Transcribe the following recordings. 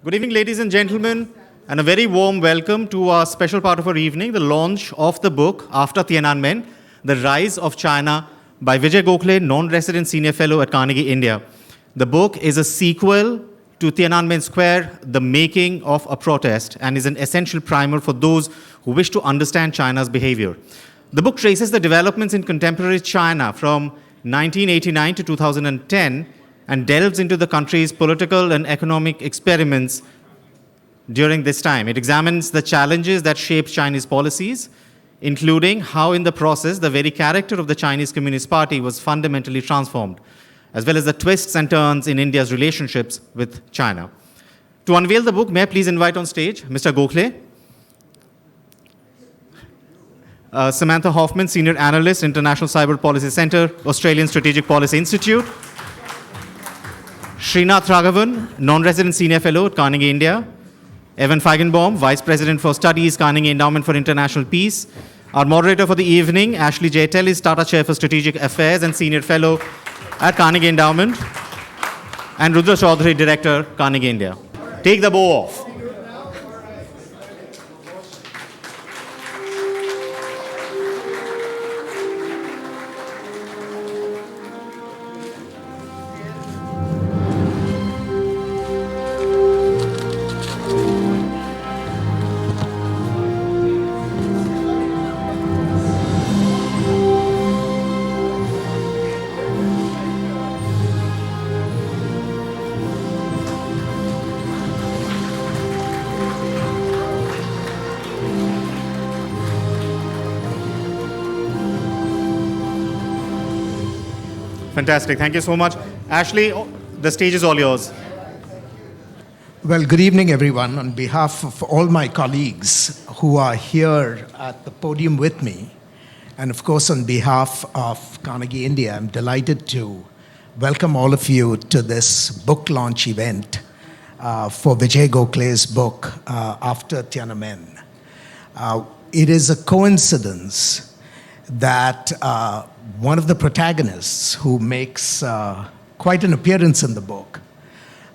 Good evening, ladies and gentlemen, and a very warm welcome to our special part of our evening, the launch of the book, After Tiananmen, The Rise of China, by Vijay Gokhale, non-resident senior fellow at Carnegie, India. The book is a sequel to Tiananmen Square, The Making of a Protest, and is an essential primer for those who wish to understand China's behavior. The book traces the developments in contemporary China from 1989 to 2010 and delves into the country's political and economic experiments during this time. It examines the challenges that shaped Chinese policies, including how in the process the very character of the Chinese Communist Party was fundamentally transformed, as well as the twists and turns in India's relationships with China. To unveil the book, may I please invite on stage Mr. Gokhale, Samantha Hoffman, Senior Analyst, International Cyber Policy Center, Australian Strategic Policy Institute, Srinath Raghavan, Non-Resident Senior Fellow at Carnegie, India, Evan Feigenbaum, Vice President for Studies, Carnegie Endowment for International Peace, our moderator for the evening, Ashley J. Tellis, Tata Chair for Strategic Affairs and Senior Fellow at Carnegie Endowment, and Rudra Chaudhary, Director, Carnegie, India. Take the bow off. Fantastic. Thank you so much. Ashley, the stage is all yours. Well, good evening, everyone. On behalf of all my colleagues who are here at the podium with me, and of course on behalf of Carnegie India, I'm delighted to welcome all of you to this book launch event for Vijay Gokhale's book, After Tiananmen. It is a coincidence that one of the protagonists who makes quite an appearance in the book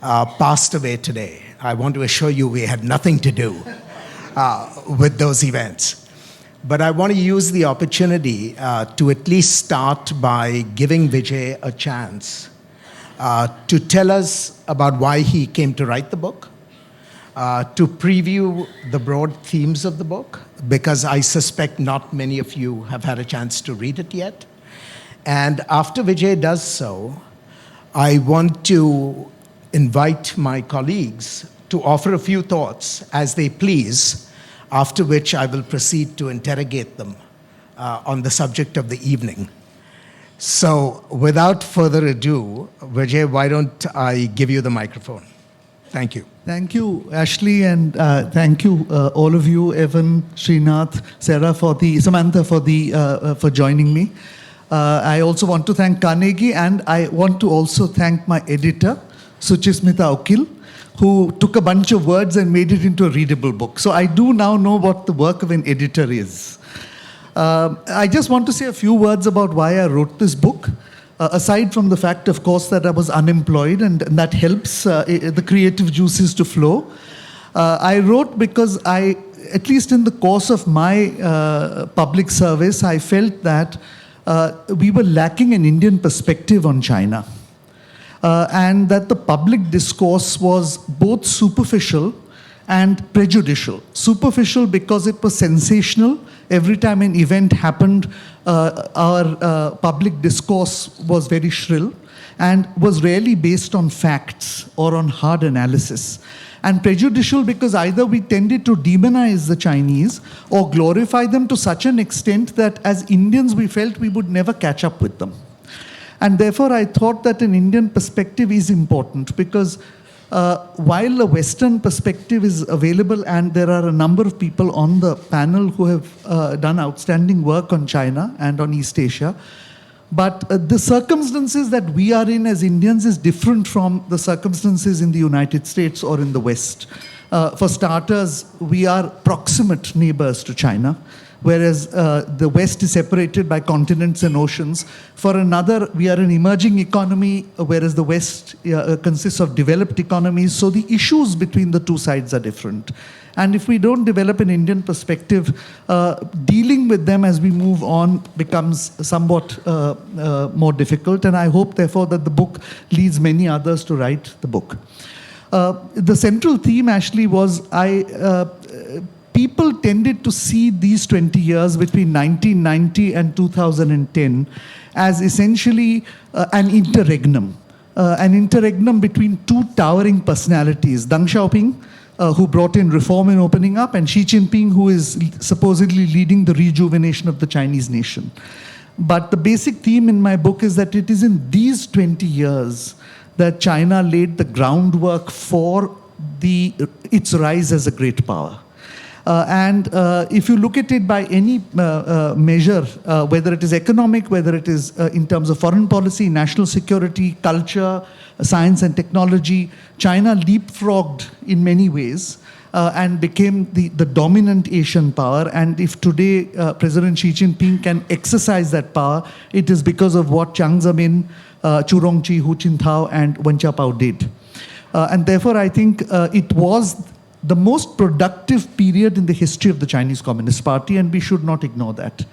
passed away today. I want to assure you we had nothing to do with those events. But I want to use the opportunity to at least start by giving Vijay a chance to tell us about why he came to write the book, to preview the broad themes of the book, because I suspect not many of you have had a chance to read it yet. And after Vijay does so, I want to invite my colleagues to offer a few thoughts as they please, after which I will proceed to interrogate them on the subject of the evening. So without further ado, Vijay, why don't I give you the microphone? Thank you. Thank you, Ashley, and thank you, all of you, Evan, Srinath, Sarah, Samantha, for joining me. I also want to thank Carnegie, and I want to also thank my editor, Suchismita Okil, who took a bunch of words and made it into a readable book. So I do now know what the work of an editor is. I just want to say a few words about why I wrote this book. Aside from the fact, of course, that I was unemployed and that helps the creative juices to flow. I wrote because at least in the course of my public service, I felt that we were lacking an Indian perspective on China. And that the public discourse was both superficial and prejudicial. Superficial because it was sensational. Every time an event happened, our public discourse was very shrill and was rarely based on facts or on hard analysis. And prejudicial because either we tended to demonize the Chinese or glorify them to such an extent that as Indians we felt we would never catch up with them. And therefore I thought that an Indian perspective is important because while a Western perspective is available, and there are a number of people on the panel who have done outstanding work on China and on East Asia, but the circumstances that we are in as Indians is different from the circumstances in the United States or in the West. For starters, we are proximate neighbors to China. whereas the West is separated by continents and oceans. For another, we are an emerging economy, whereas the West consists of developed economies. So the issues between the two sides are different. And if we don't develop an Indian perspective, dealing with them as we move on becomes somewhat more difficult. And I hope, therefore, that the book leads many others to write the book. The central theme actually was people tended to see these 20 years between 1990 and 2010 as essentially an interregnum between two towering personalities, Deng Xiaoping, who brought in reform and opening up, and Xi Jinping, who is supposedly leading the rejuvenation of the Chinese nation. But the basic theme in my book is that it is in these 20 years that China laid the groundwork for its rise as a great power. And if you look at it by any measure, whether it is economic, whether it is in terms of foreign policy, national security, culture, science and technology, China leapfrogged in many ways and became the dominant Asian power. And if today President Xi Jinping can exercise that power, it is because of what Jiang Zemin, Chu Rongji, Hu Jintao, and Wen Jiabao did. And therefore, I think it was the most productive period in the history of the Chinese Communist Party, and we should not ignore that.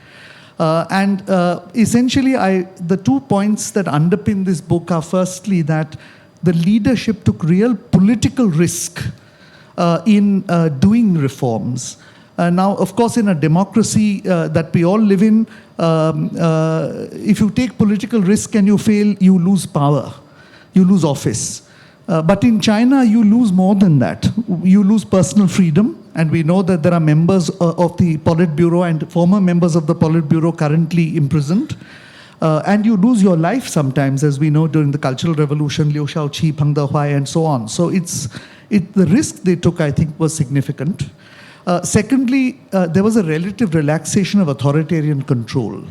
Essentially, the 2 points that underpin this book are firstly that the leadership took real political risk in doing reforms. Now, of course, in a democracy that we all live in, if you take political risk and you fail, you lose power, you lose office. But in China, you lose more than that. You lose personal freedom, and we know that there are members of the Politburo and former members of the Politburo currently imprisoned. And you lose your life sometimes, as we know during the Cultural Revolution, Liu Shaoqi, Peng Dehuai, and so on. So the risk they took, I think, was significant. Secondly, there was a relative relaxation of authoritarian control,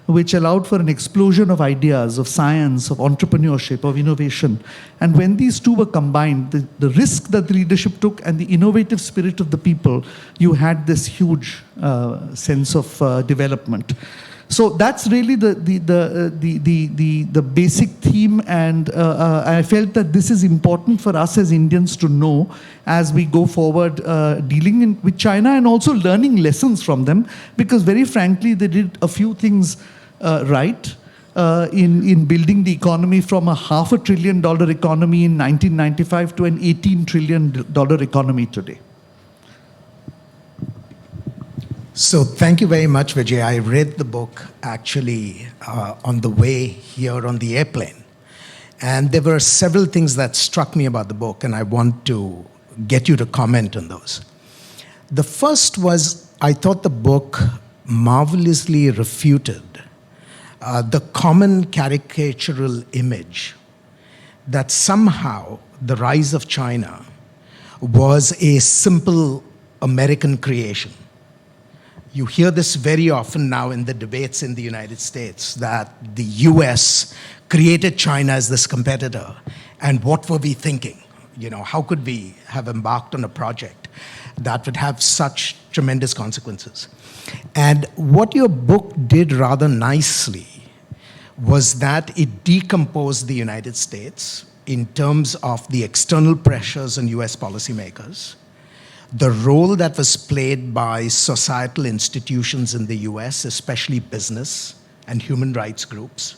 which allowed for an explosion of ideas, of science, of entrepreneurship, of innovation. And when these two were combined, the risk that the leadership took and the innovative spirit of the people, you had this huge sense of development. So that's really the basic theme, and I felt that this is important for us as Indians to know as we go forward dealing with China and also learning lessons from them, because very frankly, they did a few things right in building the economy from a $500 billion economy in 1995 to an $18 trillion economy today. So thank you very much, Vijay. I read the book actually on the way here on the airplane. And there were several things that struck me about the book, and I want to get you to comment on those. The first was, I thought the book marvelously refuted the common caricatural image that somehow the rise of China was a simple American creation. You hear this very often now in the debates in the United States, that the US created China as this competitor. And what were we thinking? You know, how could we have embarked on a project that would have such tremendous consequences? And what your book did rather nicely was that it decomposed the United States in terms of the external pressures on US policymakers, the role that was played by societal institutions in the US, especially business and human rights groups,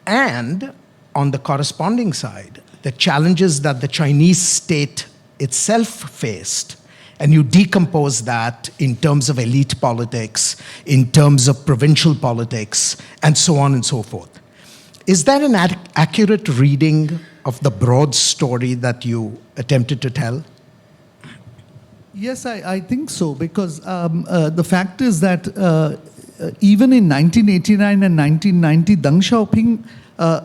and on the corresponding side, the challenges that the Chinese state itself faced. And you decompose that in terms of elite politics, in terms of provincial politics, and so on and so forth. Is that an accurate reading of the broad story that you attempted to tell? Yes, I think so, because the fact is that even in 1989 and 1990, Deng Xiaoping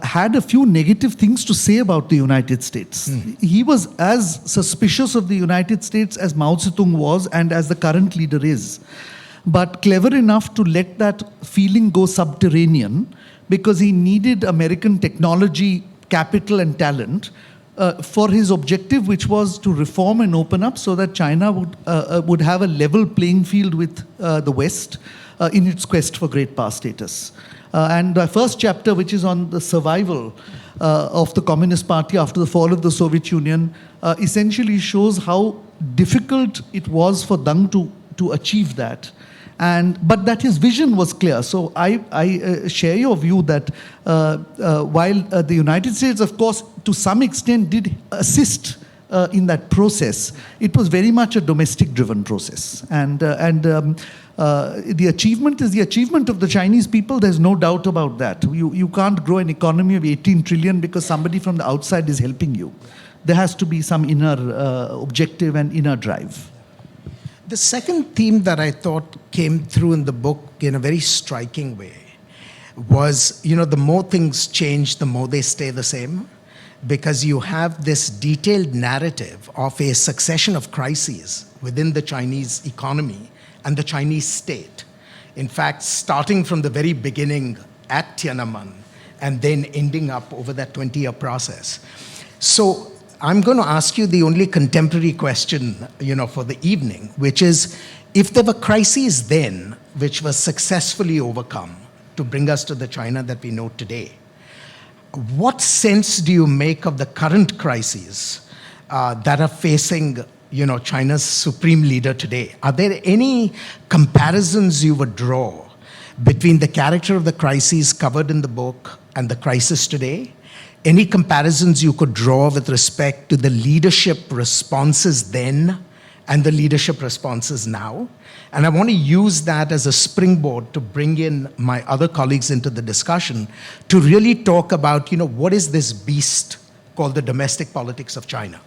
had a few negative things to say about the United States. He was as suspicious of the United States as Mao Zedong was and as the current leader is. But clever enough to let that feeling go subterranean, because he needed American technology, capital and talent for his objective, which was to reform and open up so that China would have a level playing field with the West in its quest for great power status. And the first chapter, which is on the survival of the Communist Party after the fall of the Soviet Union, essentially shows how difficult it was for Deng to achieve that. But that his vision was clear. So I share your view that while the United States, of course, to some extent did assist in that process, it was very much a domestic-driven process. The achievement is the achievement of the Chinese people. There's no doubt about that. You can't grow an economy of 18 trillion because somebody from the outside is helping you. There has to be some inner objective and inner drive. The second theme that I thought came through in the book in a very striking way was, the more things change, the more they stay the same, because you have this detailed narrative of a succession of crises within the Chinese economy and the Chinese state. In fact, starting from the very beginning at Tiananmen and then ending up over that 20-year process. So I'm going to ask you the only contemporary question, for the evening, which is, if there were crises then which were successfully overcome to bring us to the China that we know today, what sense do you make of the current crises that are facing, China's supreme leader today? Are there any comparisons you would draw between the character of the crises covered in the book and the crisis today? Any comparisons you could draw with respect to the leadership responses then and the leadership responses now? And I want to use that as a springboard to bring in my other colleagues into the discussion to really talk about, what is this beast called the domestic politics of China?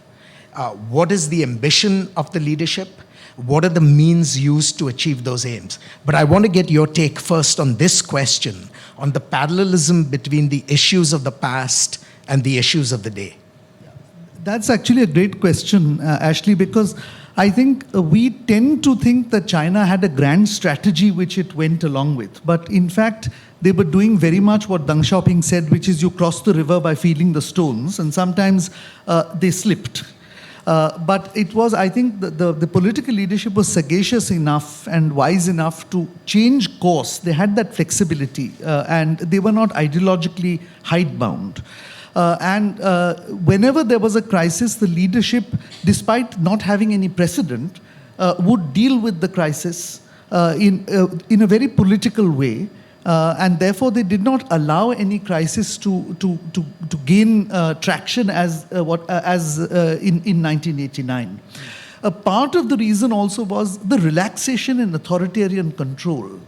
What is the ambition of the leadership? What are the means used to achieve those aims? But I want to get your take first on this question, on the parallelism between the issues of the past and the issues of the day. That's actually a great question, Ashley, because I think we tend to think that China had a grand strategy which it went along with. But in fact, they were doing very much what Deng Xiaoping said, which is you cross the river by feeling the stones, and sometimes they slipped. But it was, I think, the political leadership was sagacious enough and wise enough to change course. They had that flexibility, and they were not ideologically hidebound. Whenever there was a crisis, the leadership, despite not having any precedent, would deal with the crisis in a very political way. And therefore, they did not allow any crisis to gain traction as in 1989. A part of the reason also was the relaxation in authoritarian control,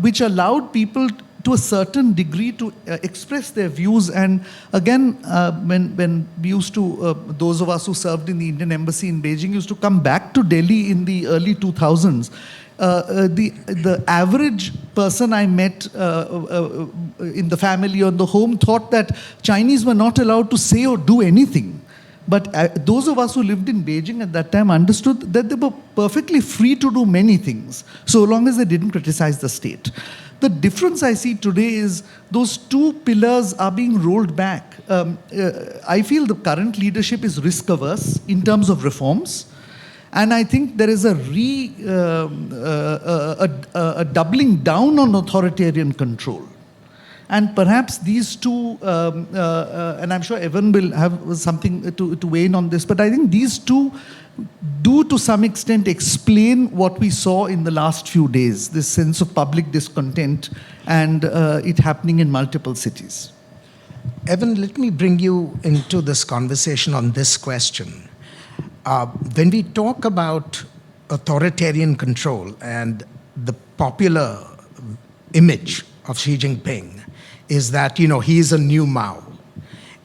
which allowed people to a certain degree to express their views. And again, when we used to, those of us who served in the Indian embassy in Beijing used to come back to Delhi in the early 2000s, the average person I met in the family or in the home thought that Chinese were not allowed to say or do anything. But those of us who lived in Beijing at that time understood that they were perfectly free to do many things, so long as they didn't criticize the state. The difference I see today is those two pillars are being rolled back. I feel the current leadership is risk-averse in terms of reforms. And I think there is a doubling down on authoritarian control. And perhaps these two, and I'm sure Evan will have something to weigh in on this, but I think these two do to some extent explain what we saw in the last few days, this sense of public discontent and it happening in multiple cities. Evan, let me bring you into this conversation on this question. When we talk about authoritarian control and the popular image of Xi Jinping is that, he is a new Mao.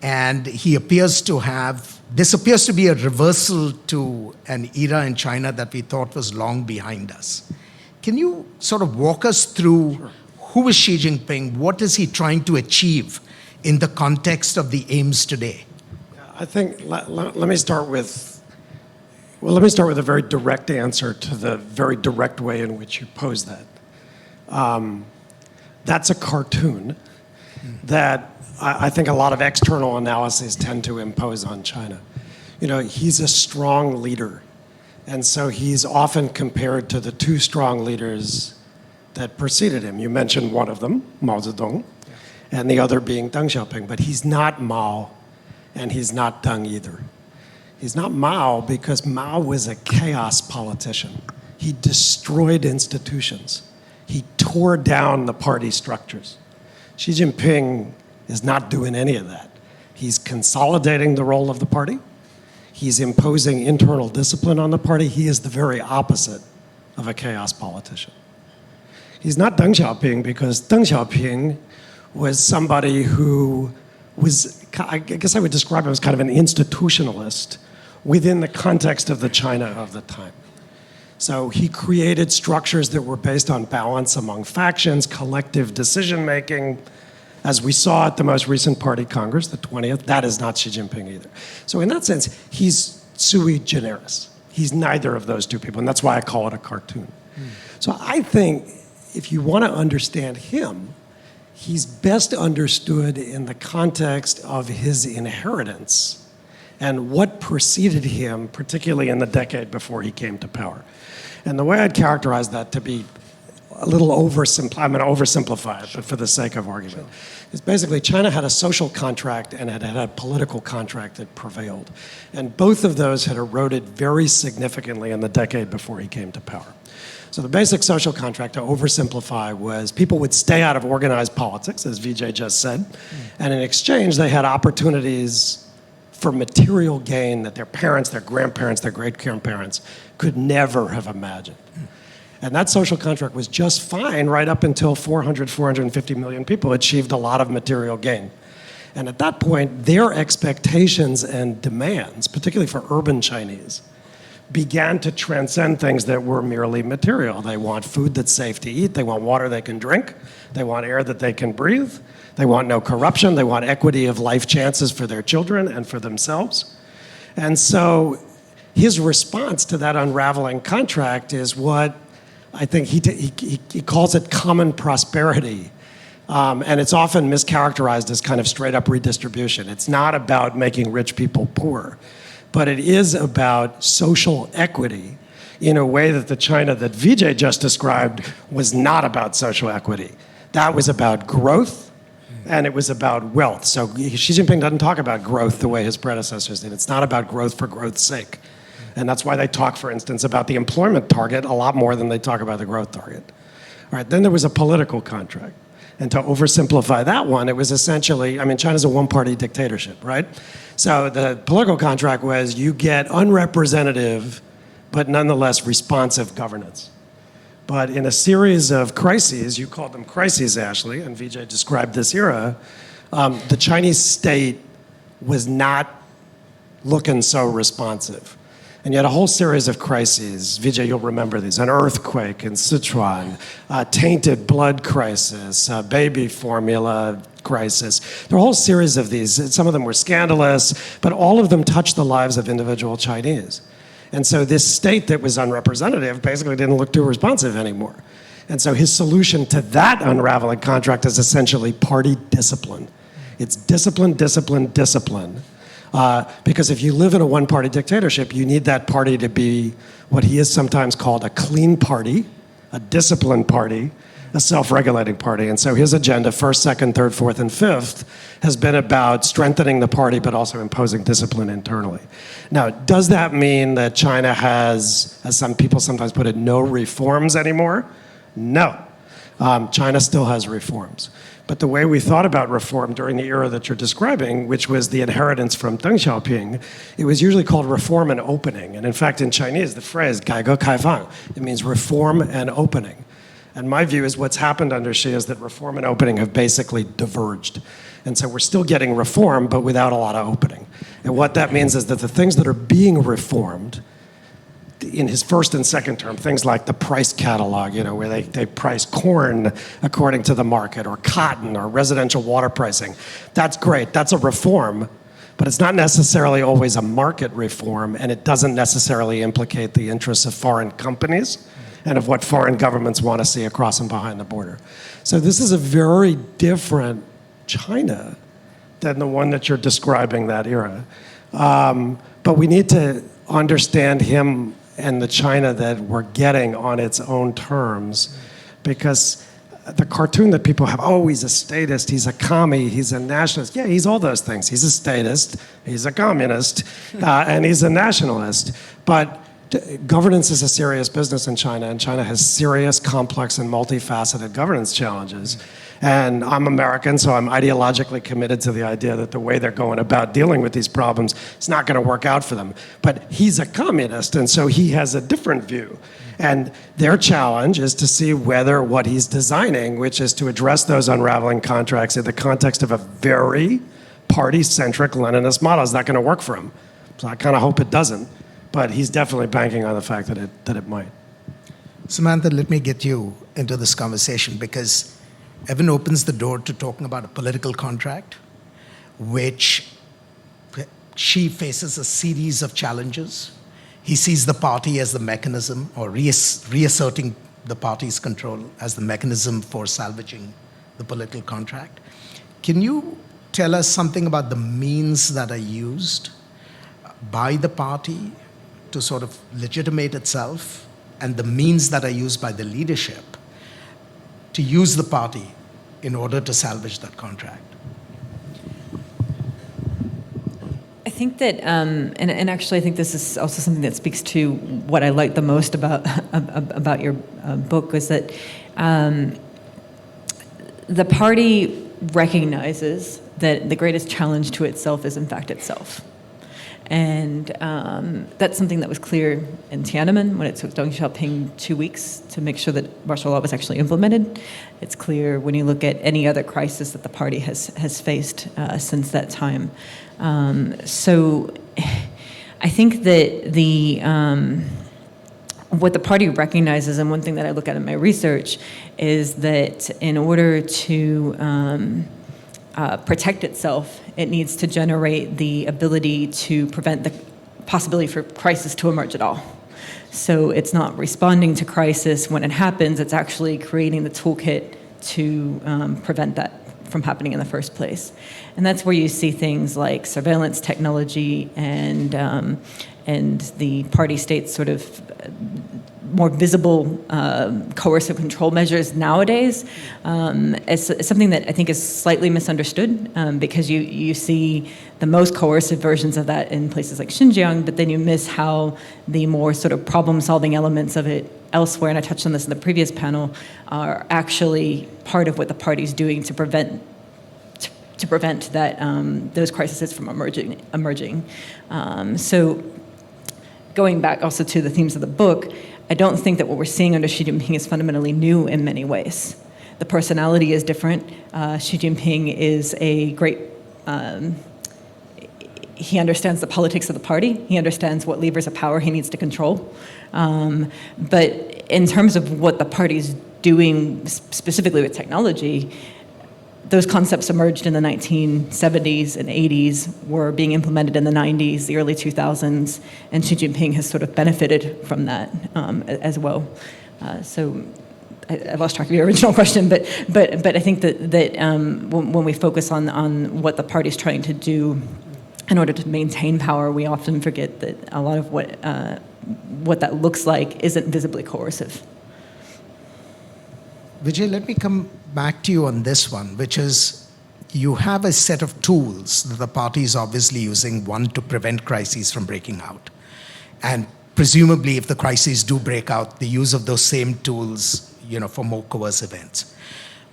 And he appears to have, this appears to be a reversal to an era in China that we thought was long behind us. Can you sort of walk us through who is Xi Jinping? What is he trying to achieve in the context of the aims today? I think, let me start with a very direct answer to the very direct way in which you pose that. That's a cartoon that I think a lot of external analyses tend to impose on China. He's a strong leader. And so he's often compared to the two strong leaders that preceded him. You mentioned one of them, Mao Zedong, and the other being Deng Xiaoping. But he's not Mao, and he's not Deng either. He's not Mao because Mao was a chaos politician. He destroyed institutions. He tore down the party structures. Xi Jinping is not doing any of that. He's consolidating the role of the party. He's imposing internal discipline on the party. He is the very opposite of a chaos politician. He's not Deng Xiaoping because Deng Xiaoping was somebody who was, I guess I would describe him as kind of an institutionalist within the context of the China of the time. So he created structures that were based on balance among factions, collective decision-making. As we saw at the most recent party congress, the 20th, that is not Xi Jinping either. So in that sense, he's sui generis. He's neither of those two people, and that's why I call it a cartoon. So I think if you want to understand him, he's best understood in the context of his inheritance and what preceded him, particularly in the decade before he came to power. And the way I'd characterize that to be a little I'm going to oversimplify it, but for the sake of argument, is basically China had a social contract and it had a political contract that prevailed. And both of those had eroded very significantly in the decade before he came to power. So the basic social contract, to oversimplify, was people would stay out of organized politics, as Vijay just said, and in exchange they had opportunities for material gain that their parents, their grandparents, their great-grandparents could never have imagined. And that social contract was just fine right up until 450 million people achieved a lot of material gain. And at that point, their expectations and demands, particularly for urban Chinese, began to transcend things that were merely material. They want food that's safe to eat. They want water they can drink. They want air that they can breathe. They want no corruption. They want equity of life chances for their children and for themselves. And so his response to that unraveling contract is what I think he calls it common prosperity. And it's often mischaracterized as kind of straight up redistribution. It's not about making rich people poor, but it is about social equity in a way that the China that Vijay just described was not about social equity. That was about growth, and it was about wealth. So Xi Jinping doesn't talk about growth the way his predecessors did. It's not about growth for growth's sake. And that's why they talk, for instance, about the employment target a lot more than they talk about the growth target. All right, then there was a political contract. And to oversimplify that one, it was essentially, China's a one-party dictatorship, right? So the political contract was you get unrepresentative, but nonetheless responsive governance. But in a series of crises, you called them crises, Ashley, and Vijay described this era, the Chinese state was not looking so responsive. And you had a whole series of crises. Vijay, you'll remember these. An earthquake in Sichuan, a tainted blood crisis, a baby formula crisis. There were a whole series of these. Some of them were scandalous, but all of them touched the lives of individual Chinese. And so this state that was unrepresentative basically didn't look too responsive anymore. And so his solution to that unraveling contract is essentially party discipline. It's discipline, discipline, discipline. Because if you live in a one-party dictatorship, you need that party to be what he has sometimes called a clean party, a disciplined party, a self-regulating party. And so his agenda, first, second, third, fourth, and fifth, has been about strengthening the party, but also imposing discipline internally. Now, does that mean that China has, as some people sometimes put it, no reforms anymore? No. China still has reforms. But the way we thought about reform during the era that you're describing, which was the inheritance from Deng Xiaoping, it was usually called reform and opening. And in fact, in Chinese, the phrase 改革开放, it means reform and opening. And my view is what's happened under Xi is that reform and opening have basically diverged. And so we're still getting reform, but without a lot of opening. And what that means is that the things that are being reformed in his first and second term, things like the price catalog, where they price corn according to the market, or cotton, or residential water pricing. That's great. That's a reform, but it's not necessarily always a market reform, and it doesn't necessarily implicate the interests of foreign companies and of what foreign governments want to see across and behind the border. So this is a very different China than the one that you're describing, that era. But we need to understand him and the China that we're getting on its own terms, because the cartoon that people have, oh, he's a statist, he's a commie, he's a nationalist. Yeah, he's all those things. He's a statist, he's a communist, and he's a nationalist. But governance is a serious business in China, and China has serious, complex, and multifaceted governance challenges. And I'm American, so I'm ideologically committed to the idea that the way they're going about dealing with these problems is not going to work out for them. But he's a communist, and so he has a different view. And their challenge is to see whether what he's designing, which is to address those unraveling contracts in the context of a very party-centric Leninist model, is not going to work for him. So I kind of hope it doesn't. But he's definitely banking on the fact that it might. Samantha, let me get you into this conversation, because Evan opens the door to talking about a political contract, which she faces a series of challenges. He sees the party as the mechanism, or reasserting the party's control as the mechanism for salvaging the political contract. Can you tell us something about the means that are used by the party to sort of legitimate itself, and the means that are used by the leadership to use the party in order to salvage that contract? I think that, and actually I think this is also something that speaks to what I like the most about your book, is that the party recognizes that the greatest challenge to itself is in fact itself. And that's something that was clear in Tiananmen when it took Deng Xiaoping 2 weeks to make sure that martial law was actually implemented. It's clear when you look at any other crisis that the party has faced since that time. So I think that what the party recognizes, and one thing that I look at in my research, is that in order to protect itself, it needs to generate the ability to prevent the possibility for crisis to emerge at all. So it's not responding to crisis when it happens, it's actually creating the toolkit to prevent that from happening in the first place. And that's where you see things like surveillance technology and the party state's sort of more visible coercive control measures nowadays. It's something that I think is slightly misunderstood, because you see the most coercive versions of that in places like Xinjiang, but then you miss how the more sort of problem-solving elements of it elsewhere, and I touched on this in the previous panel, are actually part of what the party's doing to prevent that those crises from emerging. So going back also to the themes of the book, I don't think that what we're seeing under Xi Jinping is fundamentally new in many ways. The personality is different. Xi Jinping is a great, he understands the politics of the party. He understands what levers of power he needs to control. But in terms of what the party's doing specifically with technology, those concepts emerged in the 1970s and 80s, were being implemented in the 90s, the early 2000s, and Xi Jinping has sort of benefited from that as well. So I lost track of your original question, but I think that when we focus on what the party's trying to do in order to maintain power, we often forget that a lot of what that looks like isn't visibly coercive. Vijay, let me come back to you on this one, which is you have a set of tools that the party is obviously using, one, to prevent crises from breaking out. And presumably, if the crises do break out, the use of those same tools, for more coercive ends.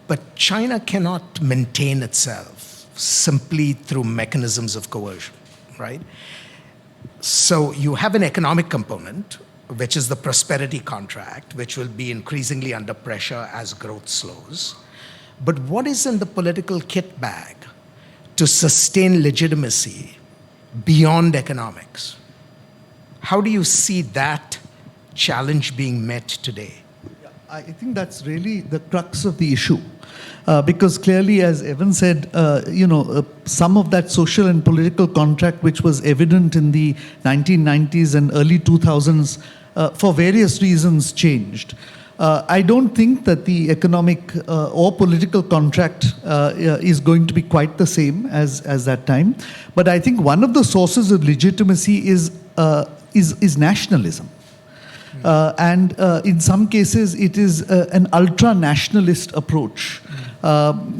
But China cannot maintain itself simply through mechanisms of coercion, right? So you have an economic component, which is the prosperity contract, which will be increasingly under pressure as growth slows. But what is in the political kit bag to sustain legitimacy beyond economics? How do you see that challenge being met today? I think that's really the crux of the issue. Because clearly, as Evan said, some of that social and political contract which was evident in the 1990s and early 2000s, for various reasons changed. I don't think that the economic or political contract is going to be quite the same as that time. But I think one of the sources of legitimacy is nationalism. And in some cases, it is an ultra-nationalist approach. As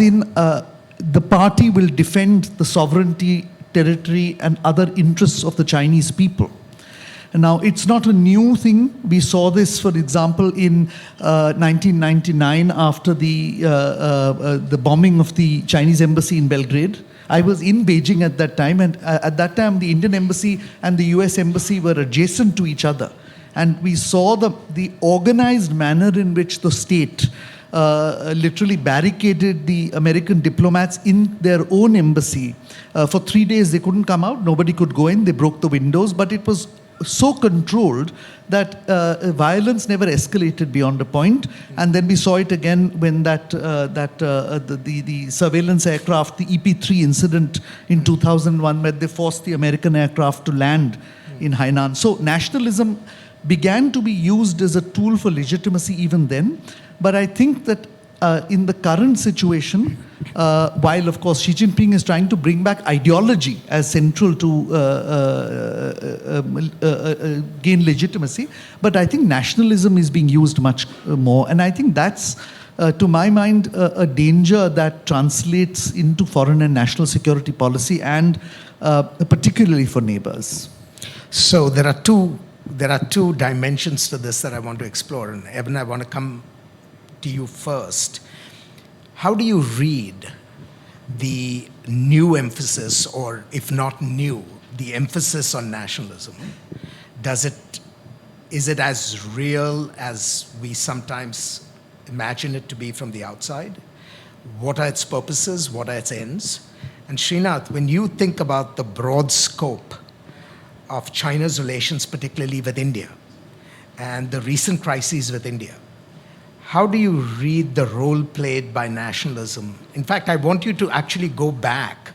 in, the party will defend the sovereignty, territory, and other interests of the Chinese people. Now, it's not a new thing. We saw this, for example, in 1999 after the bombing of the Chinese embassy in Belgrade. I was in Beijing at that time, and at that time, the Indian embassy and the US embassy were adjacent to each other. And we saw the organized manner in which the state literally barricaded the American diplomats in their own embassy. For 3 days, they couldn't come out. Nobody could go in. They broke the windows, but it was so controlled that violence never escalated beyond a point. And then we saw it again when the surveillance aircraft, the EP-3 incident in 2001, where they forced the American aircraft to land in Hainan. So nationalism began to be used as a tool for legitimacy even then. But I think that in the current situation, while of course Xi Jinping is trying to bring back ideology as central to gain legitimacy, but I think nationalism is being used much more. And I think that's, to my mind, a danger that translates into foreign and national security policy, and particularly for neighbors. So there are two dimensions to this that I want to explore. And Evan, I want to come to you first. How do you read the new emphasis, or if not new, the emphasis on nationalism? Is it as real as we sometimes imagine it to be from the outside? What are its purposes? What are its ends? And Srinath, when you think about the broad scope of China's relations, particularly with India, and the recent crises with India, how do you read the role played by nationalism? In fact, I want you to actually go back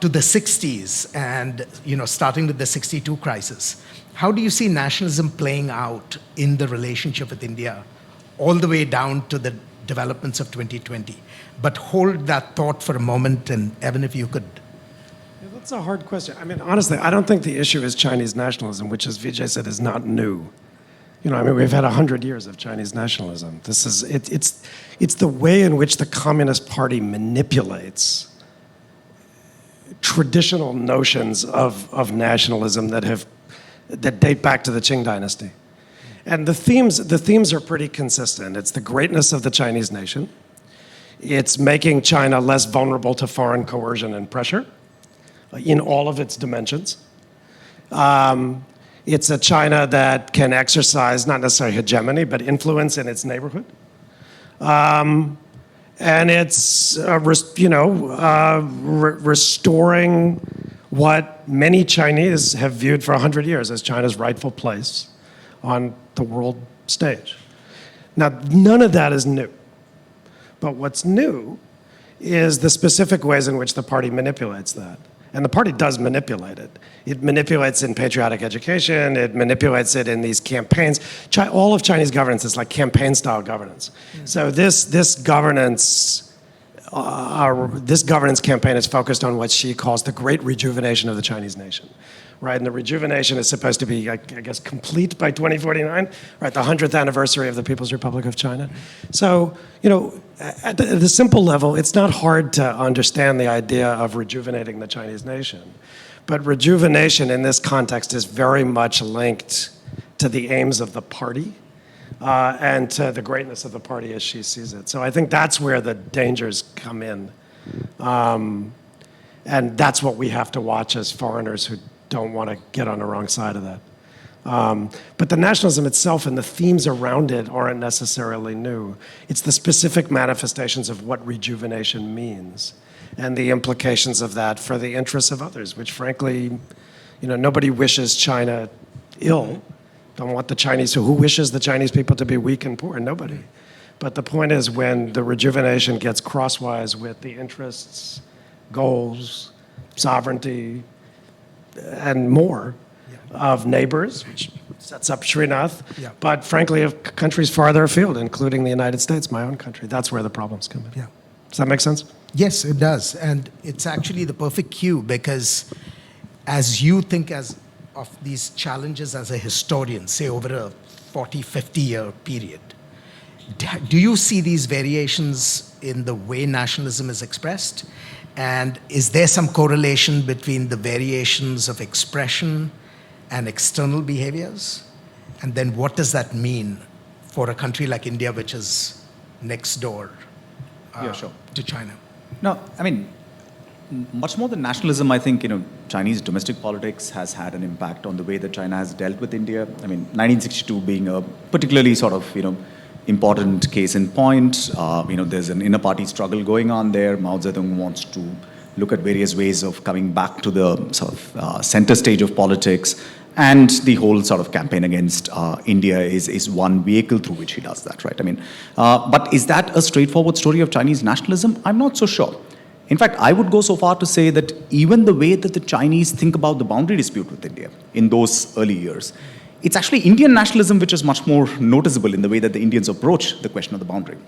to the 60s and, starting with the 62 crisis. How do you see nationalism playing out in the relationship with India, all the way down to the developments of 2020? But hold that thought for a moment, and Evan, if you could. Yeah, that's a hard question. I mean, honestly, I don't think the issue is Chinese nationalism, which, as Vijay said, is not new. We've had 100 years of Chinese nationalism. It's the way in which the Communist Party manipulates traditional notions of nationalism that date back to the Qing dynasty. And the themes are pretty consistent. It's the greatness of the Chinese nation. It's making China less vulnerable to foreign coercion and pressure in all of its dimensions. It's a China that can exercise not necessarily hegemony, but influence in its neighborhood. And it's, restoring what many Chinese have viewed for 100 years as China's rightful place on the world stage. Now, none of that is new. But what's new is the specific ways in which the party manipulates that. And the party does manipulate it. It manipulates in patriotic education. It manipulates it in these campaigns. All of Chinese governance is like campaign-style governance. So this governance campaign is focused on what Xi calls the great rejuvenation of the Chinese nation, right? And the rejuvenation is supposed to be, I guess, complete by 2049, right? The 100th anniversary of the People's Republic of China. So, at the simple level, it's not hard to understand the idea of rejuvenating the Chinese nation. But rejuvenation in this context is very much linked to the aims of the party and to the greatness of the party as she sees it. So I think that's where the dangers come in. And that's what we have to watch as foreigners who don't want to get on the wrong side of that. But the nationalism itself and the themes around it aren't necessarily new. It's the specific manifestations of what rejuvenation means and the implications of that for the interests of others, which frankly, nobody wishes China ill. Don't want the Chinese, who wishes the Chinese people to be weak and poor? Nobody. But the point is, when the rejuvenation gets crosswise with the interests, goals, sovereignty, and more of neighbors, which sets up Srinath. Yeah. But frankly, if countries farther afield, including the United States, my own country, that's where the problems come in. Yeah. Does that make sense? Yes, it does. And it's actually the perfect cue because as you think of these challenges as a historian, say over a 40, 50-year period, do you see these variations in the way nationalism is expressed? And is there some correlation between the variations of expression and external behaviors? And then what does that mean for a country like India, which is next door to China? No, I mean, much more than nationalism, I think, Chinese domestic politics has had an impact on the way that China has dealt with India. I mean, 1962 being a particularly sort of, important case in point. There's an inner party struggle going on there. Mao Zedong wants to look at various ways of coming back to the sort of center stage of politics. And the whole sort of campaign against India is one vehicle through which he does that, right? I mean, but is that a straightforward story of Chinese nationalism? I'm not so sure. In fact, I would go so far to say that even the way that the Chinese think about the boundary dispute with India in those early years, it's actually Indian nationalism which is much more noticeable in the way that the Indians approach the question of the boundary.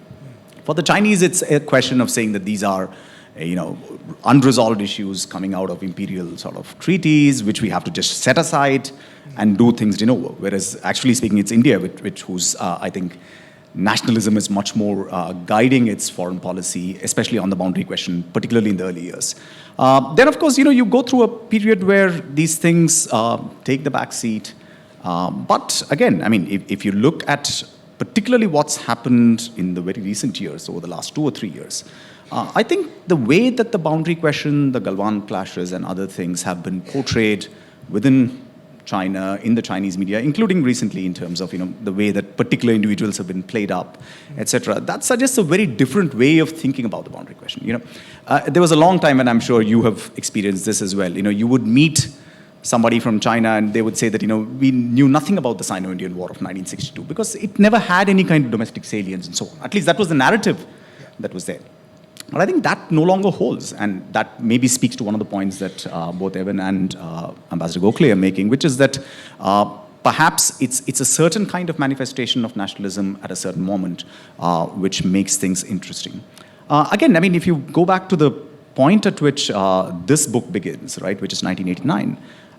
For the Chinese, it's a question of saying that these are unresolved issues coming out of imperial sort of treaties, which we have to just set aside and do things de novo. Whereas, actually speaking, it's India whose, I think, nationalism is much more guiding its foreign policy, especially on the boundary question, particularly in the early years. Then, of course, you go through a period where these things take the back seat. But again, I mean, if you look at particularly what's happened in the very recent years, over the last 2 or 3 years, I think the way that the boundary question, the Galwan clashes and other things have been portrayed within China, in the Chinese media, including recently in terms of the way that particular individuals have been played up, etc. That suggests a very different way of thinking about the boundary question. There was a long time, and I'm sure you have experienced this as well. You would meet somebody from China and they would say that we knew nothing about the Sino-Indian War of 1962 because it never had any kind of domestic salience and so on. At least that was the narrative that was there. But I think that no longer holds, and that maybe speaks to one of the points that both Evan and Ambassador Gokhale are making, which is that perhaps it's a certain kind of manifestation of nationalism at a certain moment, which makes things interesting. Again, I mean, if you go back to the point at which this book begins, right, which is 1989,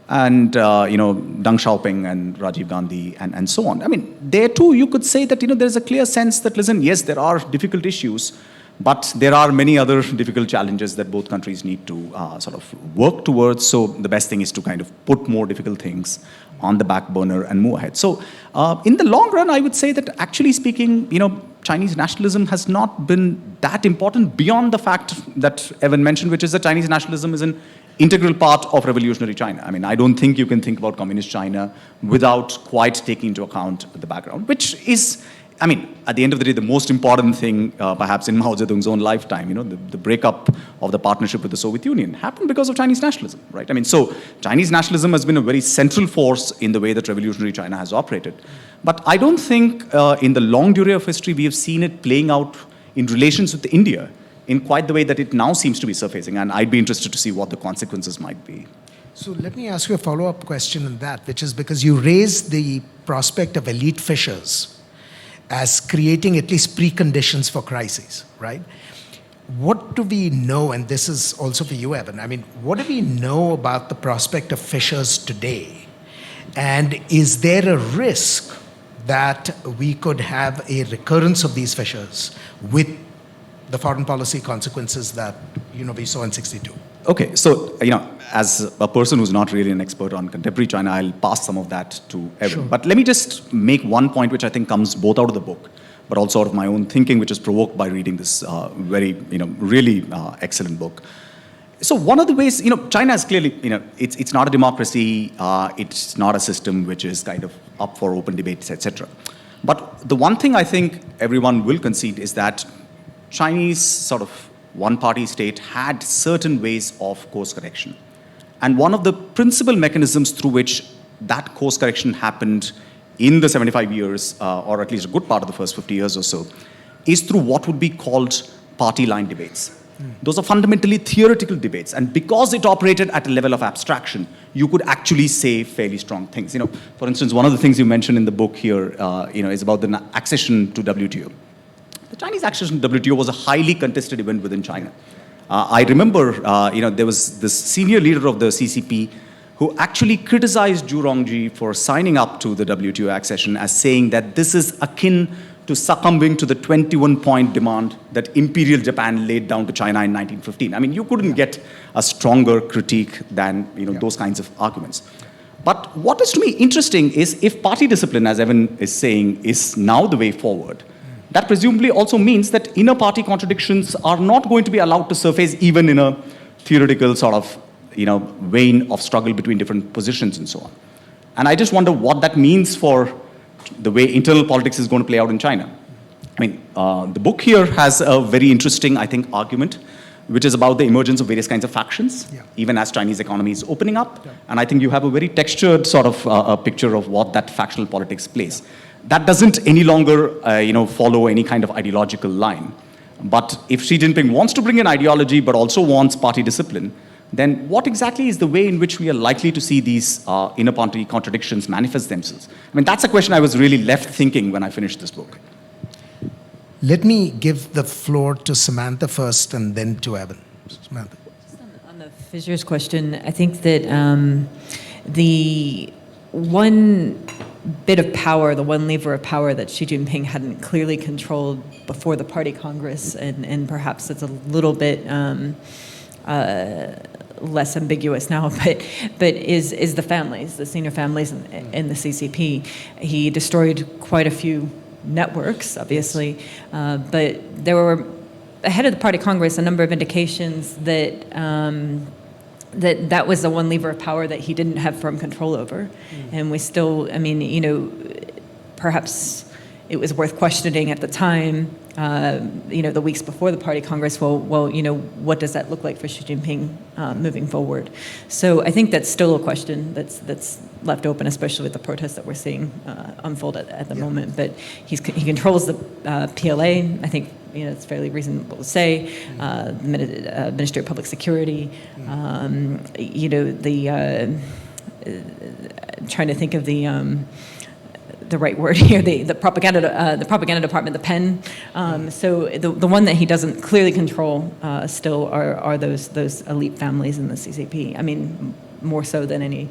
and Deng Xiaoping and Rajiv Gandhi and so on. I mean, there too you could say that there's a clear sense that, listen, yes, there are difficult issues, but there are many other difficult challenges that both countries need to sort of work towards. So the best thing is to kind of put more difficult things on the back burner and move ahead. So in the long run, I would say that actually speaking, Chinese nationalism has not been that important beyond the fact that Evan mentioned, which is that Chinese nationalism is an integral part of revolutionary China. I mean, I don't think you can think about communist China without quite taking into account the background, which is, I mean, at the end of the day, the most important thing, perhaps in Mao Zedong's own lifetime, the breakup of the partnership with the Soviet Union happened because of Chinese nationalism, right? I mean, so Chinese nationalism has been a very central force in the way that revolutionary China has operated. But I don't think in the long durée of history, we have seen it playing out in relations with India in quite the way that it now seems to be surfacing. And I'd be interested to see what the consequences might be. So let me ask you a follow-up question on that, which is because you raised the prospect of elite fissures as creating at least preconditions for crises, right? What do we know, and this is also for you, Evan, I mean, what do we know about the prospect of fissures today? And is there a risk that we could have a recurrence of these fissures with the foreign policy consequences that, we saw in 62? Okay, so, as a person who's not really an expert on contemporary China, I'll pass some of that to Evan. Sure. But let me just make one point which I think comes both out of the book, but also out of my own thinking, which is provoked by reading this very, really excellent book. So one of the ways, China is clearly, it's not a democracy, it's not a system which is kind of up for open debates, etc. But the one thing I think everyone will concede is that Chinese sort of one-party state had certain ways of course correction. And one of the principal mechanisms through which that course correction happened in the 75 years, or at least a good part of the first 50 years or so, is through what would be called party line debates. Those are fundamentally theoretical debates. And because it operated at a level of abstraction, you could actually say fairly strong things. For instance, one of the things you mentioned in the book here, is about the accession to WTO. The Chinese accession to WTO was a highly contested event within China. I remember, there was this senior leader of the CCP who actually criticized Zhu Rongji for signing up to the WTO accession as saying that this is akin to succumbing to the 21-point demand that Imperial Japan laid down to China in 1915. I mean, you couldn't get a stronger critique than those kinds of arguments. But what is to me interesting is if party discipline, as Evan is saying, is now the way forward, that presumably also means that inner party contradictions are not going to be allowed to surface even in a theoretical sort of vein of struggle between different positions and so on. And I just wonder what that means for the way internal politics is going to play out in China. I mean, the book here has a very interesting, I think, argument, which is about the emergence of various kinds of factions, even as Chinese economy is opening up. Yeah. And I think you have a very textured sort of a picture of what that factional politics plays. That doesn't any longer, follow any kind of ideological line. But if Xi Jinping wants to bring in ideology, but also wants party discipline, then what exactly is the way in which we are likely to see these inner party contradictions manifest themselves? I mean, that's a question I was really left thinking when I finished this book. Let me give the floor to Samantha first and then to Evan. Samantha. Just on the fissures question, I think that the one bit of power, the one lever of power that Xi Jinping hadn't clearly controlled before the Party Congress, and perhaps it's a little bit less ambiguous now, but is the families, the senior families in the CCP. He destroyed quite a few networks, obviously, but there were, ahead of the Party Congress, a number of indications that that was the one lever of power that he didn't have firm control over. And we still, perhaps it was worth questioning at the time, the weeks before the Party Congress, well, what does that look like for Xi Jinping moving forward? So I think that's still a question that's left open, especially with the protests that we're seeing unfold at the moment. But he controls the PLA. I think it's fairly reasonable to say. Ministry of Public Security. Trying to think of the right word here, the propaganda department, the pen. So the one that he doesn't clearly control still are those elite families in the CCP. I mean, more so than any.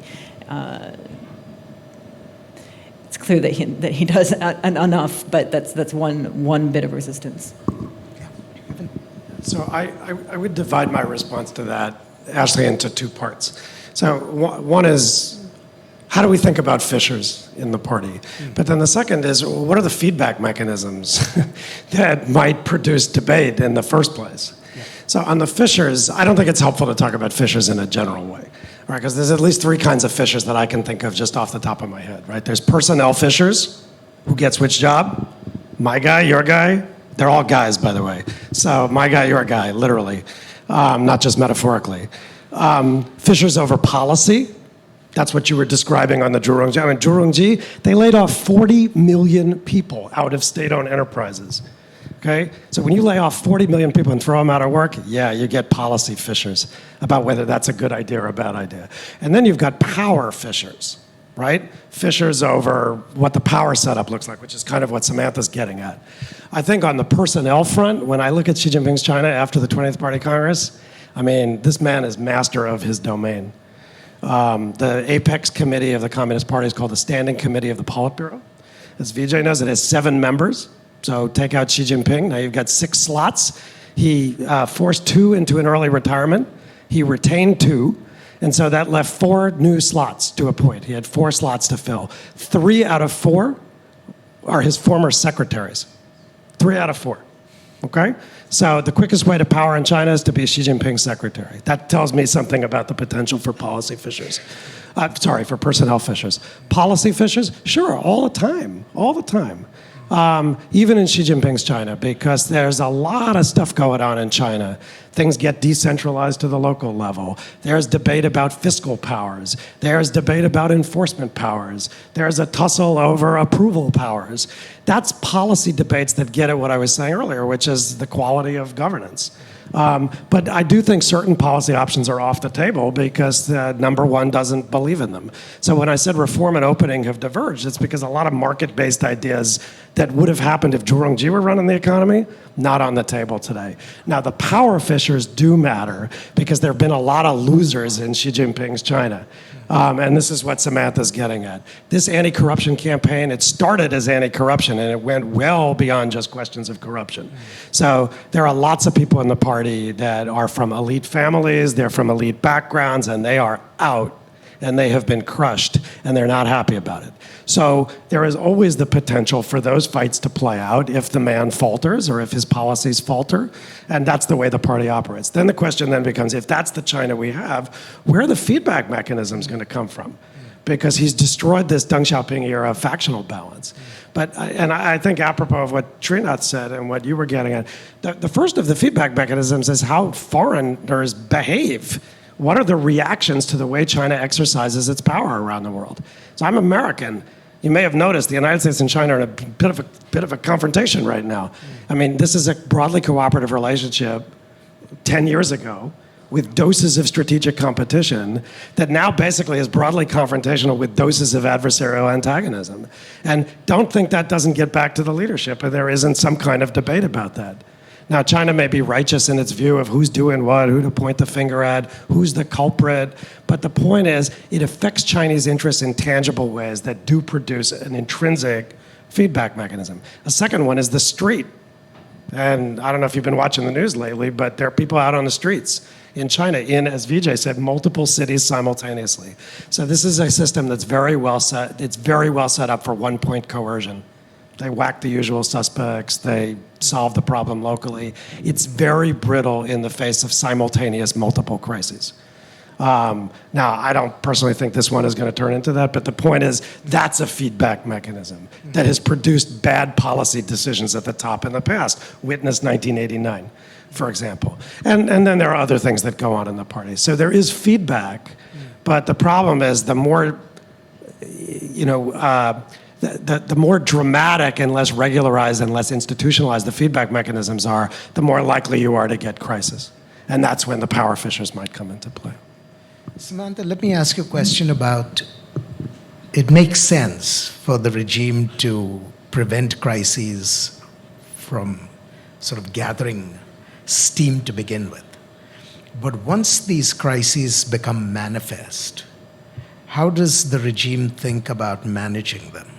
It's clear that he does enough, but that's one bit of resistance. So I would divide my response to that, Ashley, into two parts. So one is, how do we think about fissures in the party? But then the second is, what are the feedback mechanisms that might produce debate in the first place? So on the fissures, I don't think it's helpful to talk about fissures in a general way, right? Because there's at least three kinds of fissures that I can think of just off the top of my head, right? There's personnel fissures, who gets which job? My guy, your guy? They're all guys, by the way. So my guy, your guy, literally, not just metaphorically. Fissures over policy. That's what you were describing on the Zhu Rongji. I mean, Zhu Rongji, they laid off 40 million people out of state-owned enterprises. Okay? So when you lay off 40 million people and throw them out of work, yeah, you get policy fissures about whether that's a good idea or a bad idea. And then you've got power fissures, right? Fissures over what the power setup looks like, which is kind of what Samantha's getting at. I think on the personnel front, when I look at Xi Jinping's China after the 20th Party Congress, I mean, this man is master of his domain. The apex committee of the Communist Party is called the Standing Committee of the Politburo. As Vijay knows, it has 7 members. So take out Xi Jinping, now you've got 6 slots. He forced 2 into an early retirement. He retained 2. And so that left 4 new slots to appoint. He had 4 slots to fill. 3 out of 4 are his former secretaries. 3 out of 4. Okay? So the quickest way to power in China is to be Xi Jinping's secretary. That tells me something about the potential for policy fissures. For personnel fissures. Policy fissures? Sure, all the time. Even in Xi Jinping's China, because there's a lot of stuff going on in China. Things get decentralized to the local level. There's debate about fiscal powers. There's debate about enforcement powers. There's a tussle over approval powers. That's policy debates that get at what I was saying earlier, which is the quality of governance. But I do think certain policy options are off the table because number one doesn't believe in them. So when I said reform and opening have diverged, it's because a lot of market-based ideas that would have happened if Zhu Rongji were running the economy, not on the table today. Now, the power fissures do matter because there have been a lot of losers in Xi Jinping's China. And this is what Samantha's getting at. This anti-corruption campaign, it started as anti-corruption and it went well beyond just questions of corruption. So there are lots of people in the party that are from elite families, they're from elite backgrounds, and they are out and they have been crushed and they're not happy about it. So there is always the potential for those fights to play out if the man falters or if his policies falter, and that's the way the party operates. Then the question then becomes, if that's the China we have, where are the feedback mechanisms going to come from? Because he's destroyed this Deng Xiaoping era factional balance. But, and I think apropos of what Srinath said and what you were getting at, the first of the feedback mechanisms is how foreigners behave. What are the reactions to the way China exercises its power around the world? So I'm American. You may have noticed the United States and China are in a bit of a confrontation right now. I mean, this is a broadly cooperative relationship 10 years ago with doses of strategic competition that now basically is broadly confrontational with doses of adversarial antagonism. And don't think that doesn't get back to the leadership, or there isn't some kind of debate about that. Now, China may be righteous in its view of who's doing what, who to point the finger at, who's the culprit, but the point is it affects Chinese interests in tangible ways that do produce an intrinsic feedback mechanism. A second one is the street. And I don't know if you've been watching the news lately, but there are people out on the streets in China, in, as Vijay said, multiple cities simultaneously. So this is a system that's very well set. It's very well set up for one-point coercion. They whack the usual suspects, they solve the problem locally. It's very brittle in the face of simultaneous multiple crises. Now, I don't personally think this one is going to turn into that, but the point is that's a feedback mechanism that has produced bad policy decisions at the top in the past. Witness 1989, for example. And then there are other things that go on in the party. So there is feedback, but the problem is the more, the more dramatic and less regularized and less institutionalized the feedback mechanisms are, the more likely you are to get crisis. And that's when the power fissures might come into play. Samantha, let me ask you a question about, it makes sense for the regime to prevent crises from sort of gathering steam to begin with. But once these crises become manifest, how does the regime think about managing them?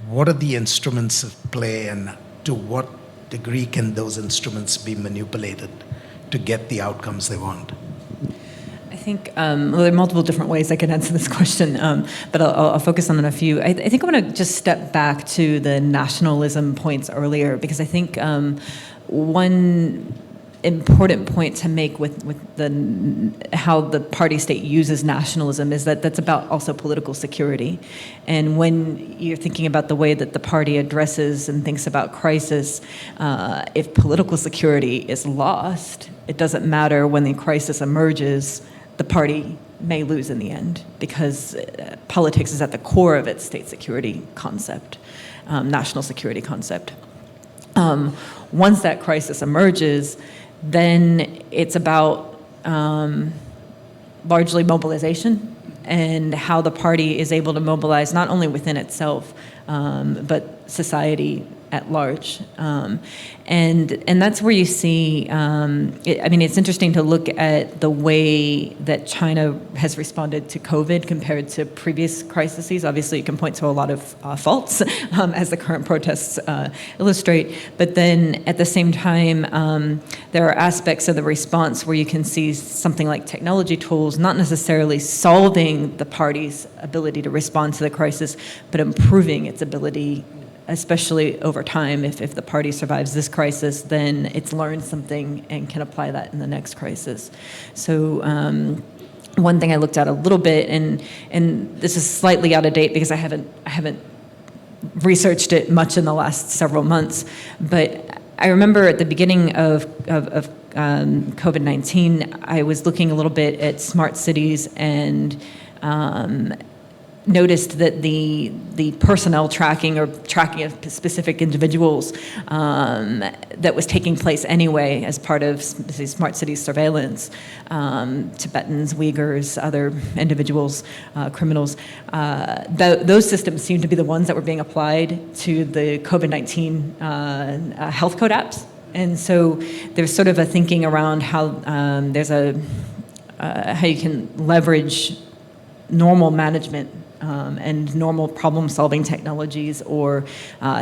What are the instruments of play, and to what degree can those instruments be manipulated to get the outcomes they want? I think well, there are multiple different ways I can answer this question, but I'll focus on a few. I think I want to just step back to the nationalism points earlier, because I think one important point to make with how the party state uses nationalism is that that's about also political security. And when you're thinking about the way that the party addresses and thinks about crisis, if political security is lost, it doesn't matter when the crisis emerges, the party may lose in the end, because politics is at the core of its state security concept, national security concept. Once that crisis emerges, then it's about largely mobilization and how the party is able to mobilize not only within itself, but society at large. And that's where you see, it's interesting to look at the way that China has responded to COVID compared to previous crises. Obviously, you can point to a lot of faults, as the current protests illustrate. But then at the same time, there are aspects of the response where you can see something like technology tools not necessarily solving the party's ability to respond to the crisis, but improving its ability, especially over time. If the party survives this crisis, then it's learned something and can apply that in the next crisis. So one thing I looked at a little bit, and this is slightly out of date because I haven't researched it much in the last several months, but I remember at the beginning of COVID-19, I was looking a little bit at smart cities and noticed that the personnel tracking or tracking of specific individuals that was taking place anyway as part of smart city surveillance, Tibetans, Uyghurs, other individuals, criminals, those systems seemed to be the ones that were being applied to the COVID-19 health code apps. And so there's sort of a thinking around how how you can leverage normal management and normal problem-solving technologies or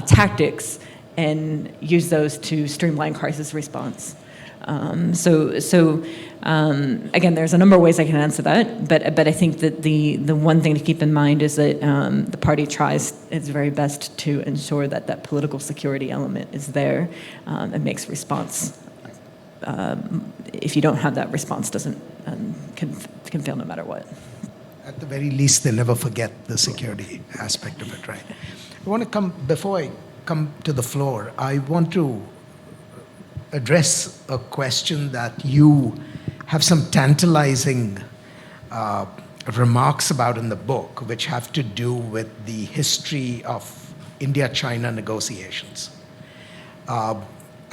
tactics and use those to streamline crisis response. Again, there's a number of ways I can answer that, but I think that the one thing to keep in mind is that the party tries its very best to ensure that that political security element is there and makes response. If you don't have that, response can fail no matter what. At the very least, they never forget the security aspect of it, right? Before I come to the floor, I want to address a question that you have some tantalizing remarks about in the book, which have to do with the history of India-China negotiations.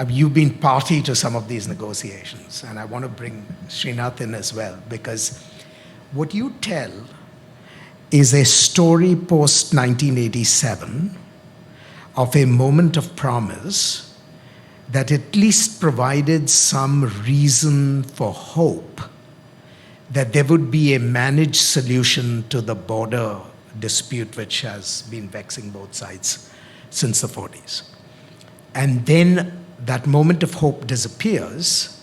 You've been party to some of these negotiations, and I want to bring Srinath in as well, because what you tell is a story post-1987 of a moment of promise that at least provided some reason for hope that there would be a managed solution to the border dispute which has been vexing both sides since the 40s. And then that moment of hope disappears,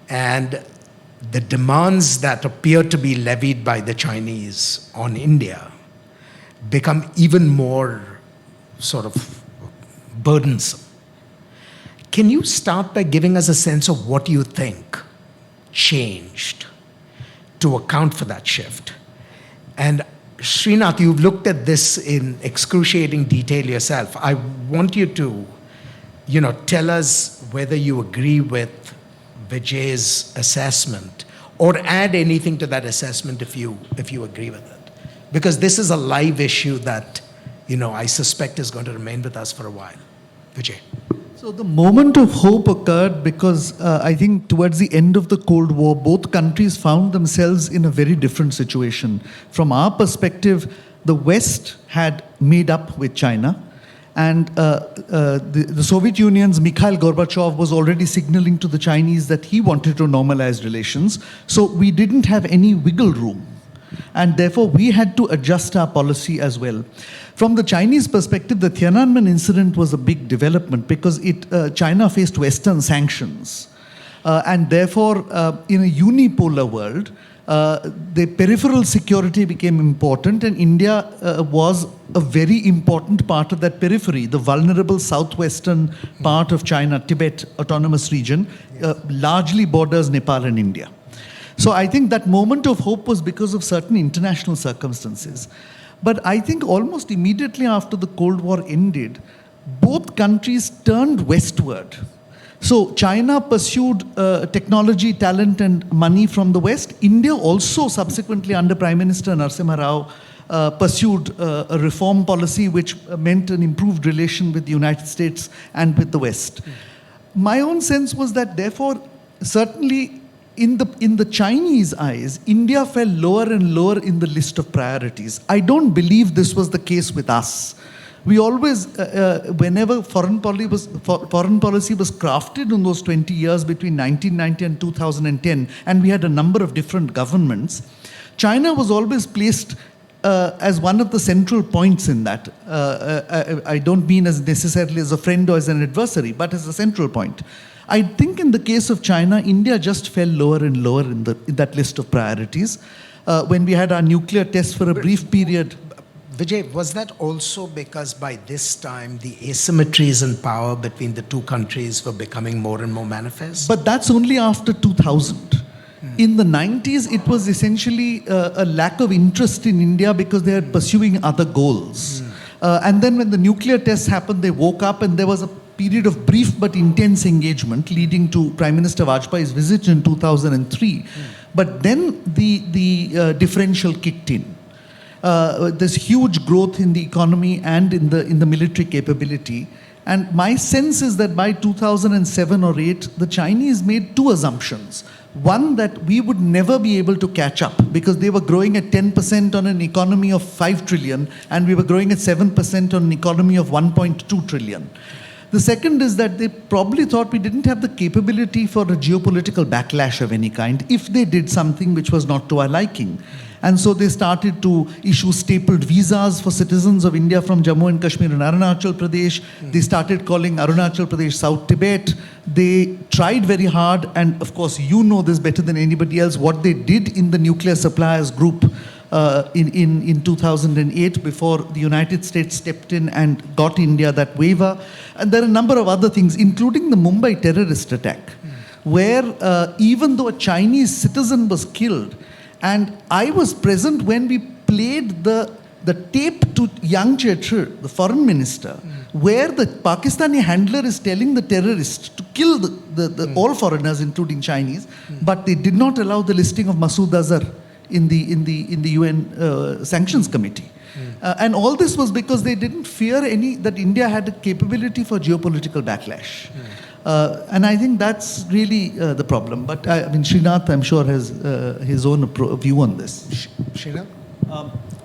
and the demands that appear to be levied by the Chinese on India become even more sort of burdensome. Can you start by giving us a sense of what you think changed to account for that shift? And Srinath, you've looked at this in excruciating detail yourself. I want you to, tell us whether you agree with Vijay's assessment, or add anything to that assessment if you agree with it. Because this is a live issue that, I suspect is going to remain with us for a while. Vijay. So the moment of hope occurred because I think towards the end of the Cold War, both countries found themselves in a very different situation. From our perspective, the West had made up with China. And the Soviet Union's Mikhail Gorbachev was already signaling to the Chinese that he wanted to normalize relations. So we didn't have any wiggle room. And therefore, we had to adjust our policy as well. From the Chinese perspective, the Tiananmen incident was a big development because China faced Western sanctions. And therefore, in a unipolar world, the peripheral security became important, and India was a very important part of that periphery, the vulnerable southwestern part of China, Tibet Autonomous Region, largely borders Nepal and India. So I think that moment of hope was because of certain international circumstances. But I think almost immediately after the Cold War ended, both countries turned westward. So China pursued technology, talent, and money from the West. India also subsequently under Prime Minister Narasimha Rao pursued a reform policy which meant an improved relation with the United States and with the West. My own sense was that therefore, certainly in the Chinese eyes, India fell lower and lower in the list of priorities. I don't believe this was the case with us. We always, whenever foreign policy was crafted in those 20 years between 1990 and 2010, and we had a number of different governments, China was always placed as one of the central points in that. I don't mean as necessarily as a friend or as an adversary, but as a central point. I think in the case of China, India just fell lower and lower in that list of priorities. When we had our nuclear tests for a brief period. Vijay, was that also because by this time the asymmetries in power between the two countries were becoming more and more manifest? But that's only after 2000. In the 90s, it was essentially a lack of interest in India because they were pursuing other goals. And then when the nuclear tests happened, they woke up and there was a period of brief but intense engagement leading to Prime Minister Vajpayee's visit in 2003. But then the differential kicked in. There's huge growth in the economy and in the military capability. And my sense is that by 2007 or 8, the Chinese made two assumptions. One, that we would never be able to catch up because they were growing at 10% on an economy of 5 trillion and we were growing at 7% on an economy of 1.2 trillion. The second is that they probably thought we didn't have the capability for a geopolitical backlash of any kind if they did something which was not to our liking. And so they started to issue stapled visas for citizens of India from Jammu and Kashmir and Arunachal Pradesh. They started calling Arunachal Pradesh South Tibet. They tried very hard, and of course you know this better than anybody else, what they did in the nuclear suppliers group in 2008 before the United States stepped in and got India that waiver. And there are a number of other things, including the Mumbai terrorist attack, where even though a Chinese citizen was killed, and I was present when we played the tape to Yang Jiechi, the foreign minister, where the Pakistani handler is telling the terrorists to kill all foreigners, including Chinese, but they did not allow the listing of Masood Azhar in the UN Sanctions Committee. And all this was because they didn't fear that India had a capability for geopolitical backlash. And I think that's really the problem. But I mean, Srinath, I'm sure, has his own view on this. Srinath?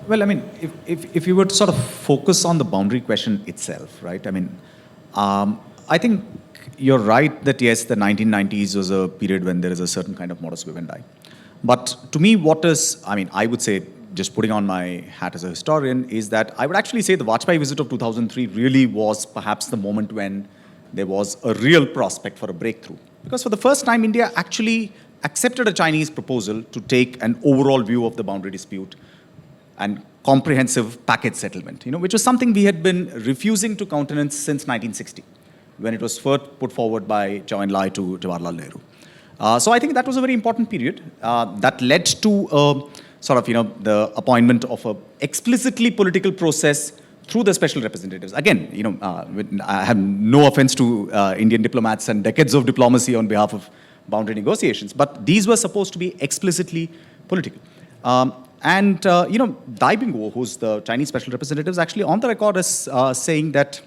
Well, I mean, if you were to sort of focus on the boundary question itself, right? I mean, I think you're right that yes, the 1990s was a period when there is a certain kind of modus vivendi. But to me, I would say, just putting on my hat as a historian, is that I would actually say the Vajpayee visit of 2003 really was perhaps the moment when there was a real prospect for a breakthrough. Because for the first time, India actually accepted a Chinese proposal to take an overall view of the boundary dispute and comprehensive package settlement, which was something we had been refusing to countenance since 1960, when it was first put forward by Zhou Enlai to Jawaharlal Nehru. So I think that was a very important period that led to the appointment of a explicitly political process through the special representatives. Again, I have no offense to Indian diplomats and decades of diplomacy on behalf of boundary negotiations, but these were supposed to be explicitly political. Dai Bingguo, who's the Chinese special representative, is actually on the record as saying that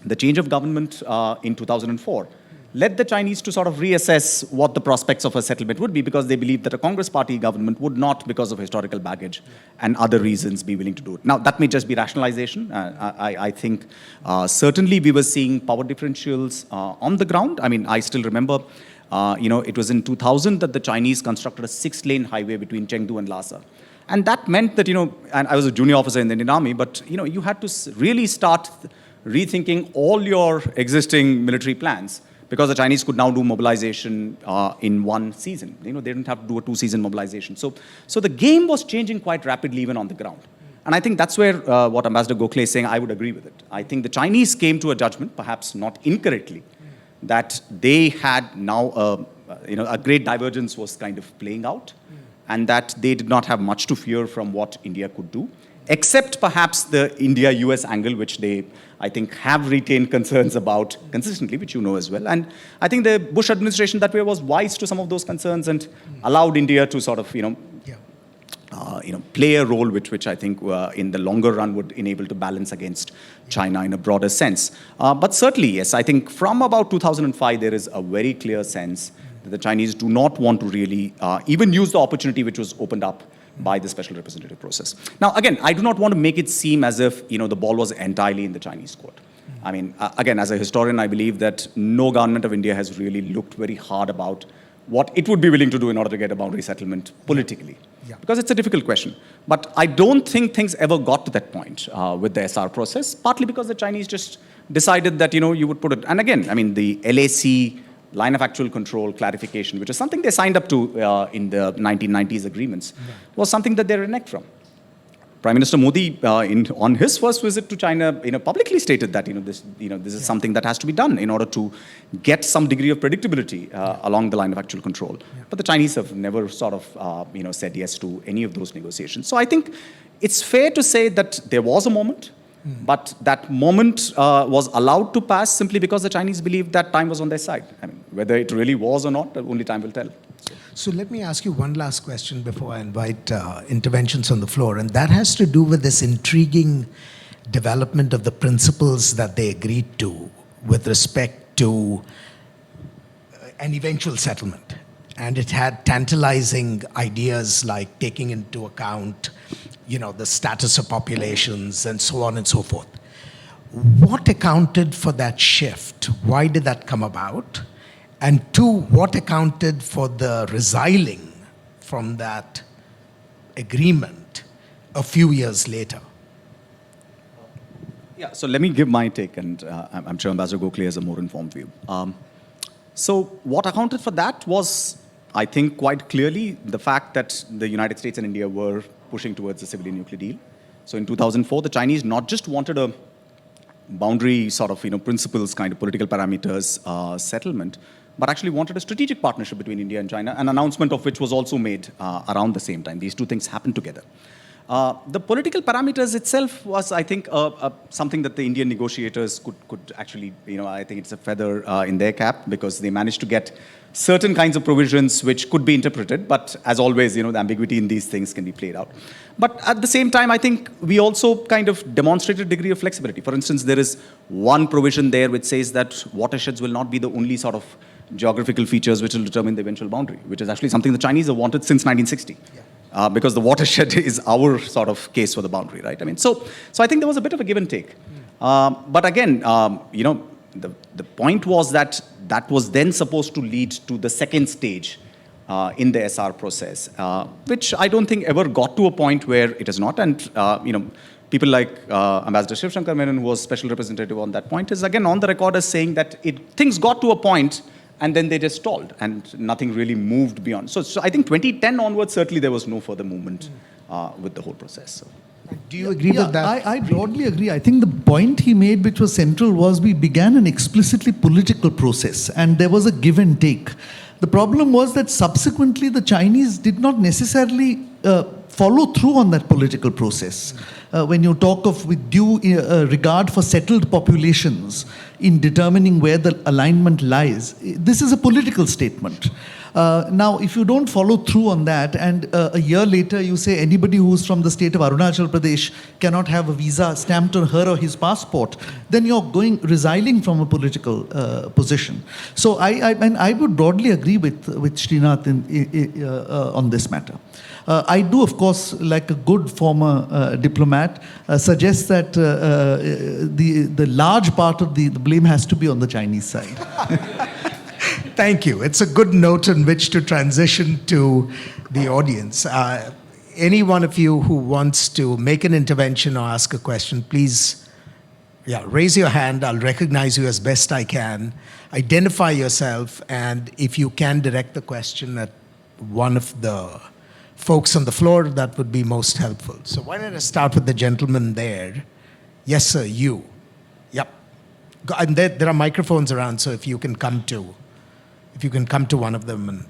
the change of government in 2004 led the Chinese to sort of reassess what the prospects of a settlement would be, because they believed that a Congress party government would not, because of historical baggage and other reasons, be willing to do it. Now, that may just be rationalization. I think certainly we were seeing power differentials on the ground. I mean, I still remember, it was in 2000 that the Chinese constructed a 6-lane highway between Chengdu and Lhasa. And that meant that, and I was a junior officer in the Indian Army, but, you had to really start rethinking all your existing military plans, because the Chinese could now do mobilization in one season. They didn't have to do a 2-season mobilization. So the game was changing quite rapidly even on the ground. And I think that's where what Ambassador Gokhale is saying, I would agree with it. I think the Chinese came to a judgment, perhaps not incorrectly, that they had now, a great divergence was kind of playing out, and that they did not have much to fear from what India could do, except perhaps the India-US angle, which they, I think, have retained concerns about consistently, which you know as well. And I think the Bush administration that way was wise to some of those concerns and allowed India to sort of, play a role which I think in the longer run would enable to balance against China in a broader sense. But certainly, yes, I think from about 2005, there is a very clear sense that the Chinese do not want to really even use the opportunity which was opened up by the special representative process. Now, again, I do not want to make it seem as if, the ball was entirely in the Chinese court. I mean, again, as a historian, I believe that no government of India has really looked very hard about what it would be willing to do in order to get a boundary settlement politically. Yeah. Because it's a difficult question. But I don't think things ever got to that point with the SR process, partly because the Chinese just decided that, you would put it. And again, I mean, the LAC line of actual control clarification, which is something they signed up to in the 1990s agreements, was something that they reneged from. Prime Minister Modi, on his first visit to China, publicly stated that this is something that has to be done in order to get some degree of predictability along the line of actual control. But the Chinese have never sort of said yes to any of those negotiations. So I think it's fair to say that there was a moment. But that moment was allowed to pass simply because the Chinese believed that time was on their side. I mean, whether it really was or not, only time will tell. So let me ask you one last question before I invite interventions on the floor, and that has to do with this intriguing development of the principles that they agreed to with respect to an eventual settlement. And it had tantalizing ideas like taking into account, the status of populations and so on and so forth. What accounted for that shift? Why did that come about? And two, what accounted for the resiling from that agreement a few years later? Yeah, so let me give my take, and I'm sure Ambassador Gokhale has a more informed view. So what accounted for that was, I think, quite clearly the fact that the United States and India were pushing towards a civilian nuclear deal. So in 2004, the Chinese not just wanted a boundary sort of, principles kind of political parameters settlement, but actually wanted a strategic partnership between India and China, an announcement of which was also made around the same time. These two things happened together. The political parameters itself was, I think, something that the Indian negotiators could actually, I think it's a feather in their cap, because they managed to get certain kinds of provisions which could be interpreted, but as always, the ambiguity in these things can be played out. But at the same time, I think we also kind of demonstrated a degree of flexibility. For instance, there is one provision there which says that watersheds will not be the only sort of geographical features which will determine the eventual boundary, which is actually something the Chinese have wanted since 1960. Yeah. Because the watershed is our sort of case for the boundary, right? I mean, so I think there was a bit of a give and take. But again, the point was that was then supposed to lead to the second stage in the SR process, which I don't think ever got to a point where it is not. And, people like Ambassador Shiv Shankar Menon, who was special representative on that point, is again on the record as saying that things got to a point and then they just stalled and nothing really moved beyond. So I think 2010 onwards, certainly there was no further movement with the whole process. So. Do you agree with that? I broadly agree. I think the point he made, which was central, was we began an explicitly political process and there was a give and take. The problem was that subsequently the Chinese did not necessarily follow through on that political process. When you talk of with due regard for settled populations in determining where the alignment lies, this is a political statement. Now, if you don't follow through on that, and a year later you say anybody who's from the state of Arunachal Pradesh cannot have a visa stamped on her or his passport, then you're resiling from a political position. So I would broadly agree with Srinath on this matter. I do, of course, like a good former diplomat, suggest that the large part of the blame has to be on the Chinese side. Thank you. It's a good note on which to transition to the audience. Any one of you who wants to make an intervention or ask a question, please raise your hand. I'll recognize you as best I can. Identify yourself, and if you can direct the question at one of the folks on the floor, that would be most helpful. So why don't I start with the gentleman there? Yes, sir, you. Yep. And there are microphones around, so if you can come to one of them. And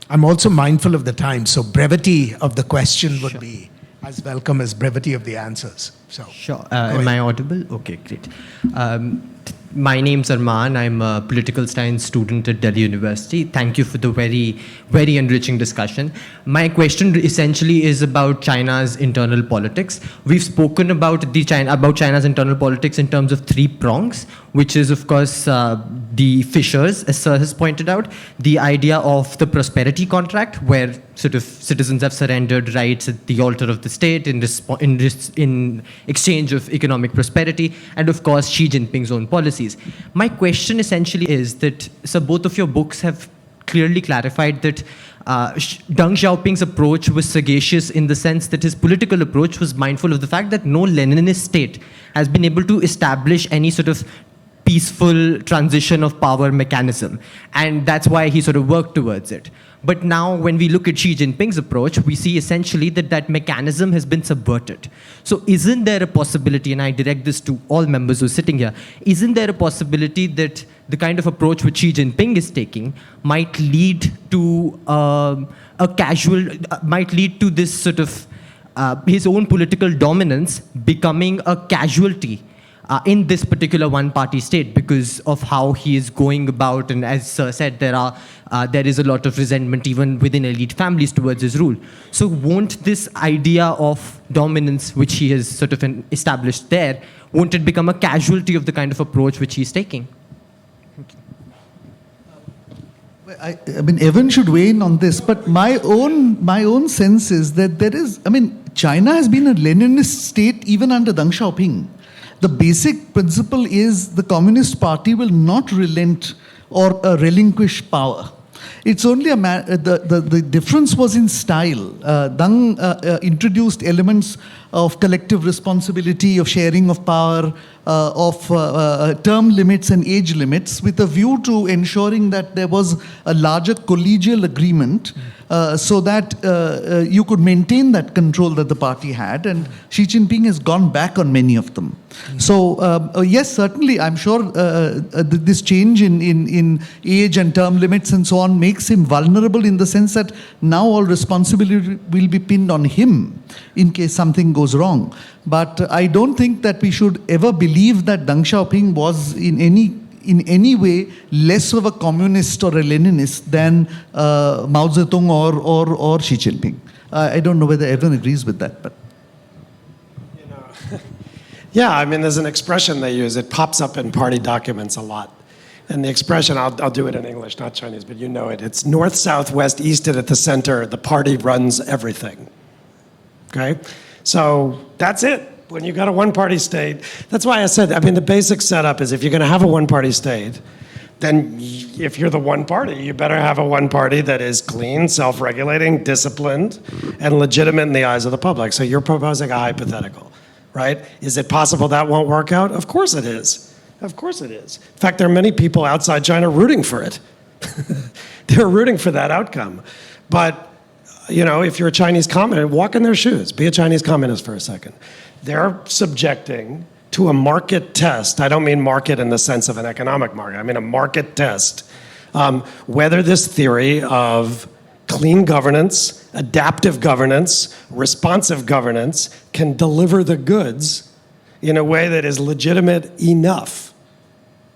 I'm also mindful of the time, so brevity of the question would be as welcome as brevity of the answers. So sure. Am I audible? Okay, great. My name's Arman. I'm a political science student at Delhi University. Thank you for the very, very enriching discussion. My question essentially is about China's internal politics. We've spoken about China's internal politics in terms of three prongs, which is, of course, the fissures, as Sir has pointed out, the idea of the prosperity contract, where sort of citizens have surrendered rights at the altar of the state in exchange of economic prosperity, and of course Xi Jinping's own policies. My question essentially is that, so both of your books have clearly clarified that Deng Xiaoping's approach was sagacious in the sense that his political approach was mindful of the fact that no Leninist state has been able to establish any sort of peaceful transition of power mechanism. And that's why he sort of worked towards it. But now when we look at Xi Jinping's approach, we see essentially that mechanism has been subverted. So isn't there a possibility, and I direct this to all members who are sitting here, isn't there a possibility that the kind of approach which Xi Jinping is taking might lead to this sort of his own political dominance becoming a casualty in this particular one-party state because of how he is going about. And as Sir said, there is a lot of resentment even within elite families towards his rule. So won't this idea of dominance, which he has sort of established there, won't it become a casualty of the kind of approach which he's taking? I mean, Evan should weigh in on this, but my own sense is that there is, I mean, China has been a Leninist state even under Deng Xiaoping. The basic principle is the Communist Party will not relent or relinquish power. It's only the difference was in style. Deng introduced elements of collective responsibility, of sharing of power, of term limits and age limits, with a view to ensuring that there was a larger collegial agreement so that you could maintain that control that the party had. And Xi Jinping has gone back on many of them. So yes, certainly, I'm sure this change in age and term limits and so on makes him vulnerable in the sense that now all responsibility will be pinned on him in case something goes wrong. But I don't think that we should ever believe that Deng Xiaoping was in any way less of a communist or a Leninist than Mao Zedong or Xi Jinping. I don't know whether everyone agrees with that, but. Yeah, I mean, there's an expression they use. It pops up in party documents a lot. And the expression, I'll do it in English, not Chinese, but you know it. It's north, south, west, east, and at the center, the party runs everything. Okay? So that's it. When you got a one-party state, that's why I said, I mean, the basic setup is if you're going to have a one-party state, then if you're the one party, you better have a one party that is clean, self-regulating, disciplined, and legitimate in the eyes of the public. So you're proposing a hypothetical, right? Is it possible that won't work out? Of course it is. Of course it is. In fact, there are many people outside China rooting for it. They're rooting for that outcome. But, you know, if you're a Chinese communist, walk in their shoes. Be a Chinese communist for a second. They're subjecting to a market test. I don't mean market in the sense of an economic market. I mean a market test. Whether this theory of clean governance, adaptive governance, responsive governance can deliver the goods in a way that is legitimate enough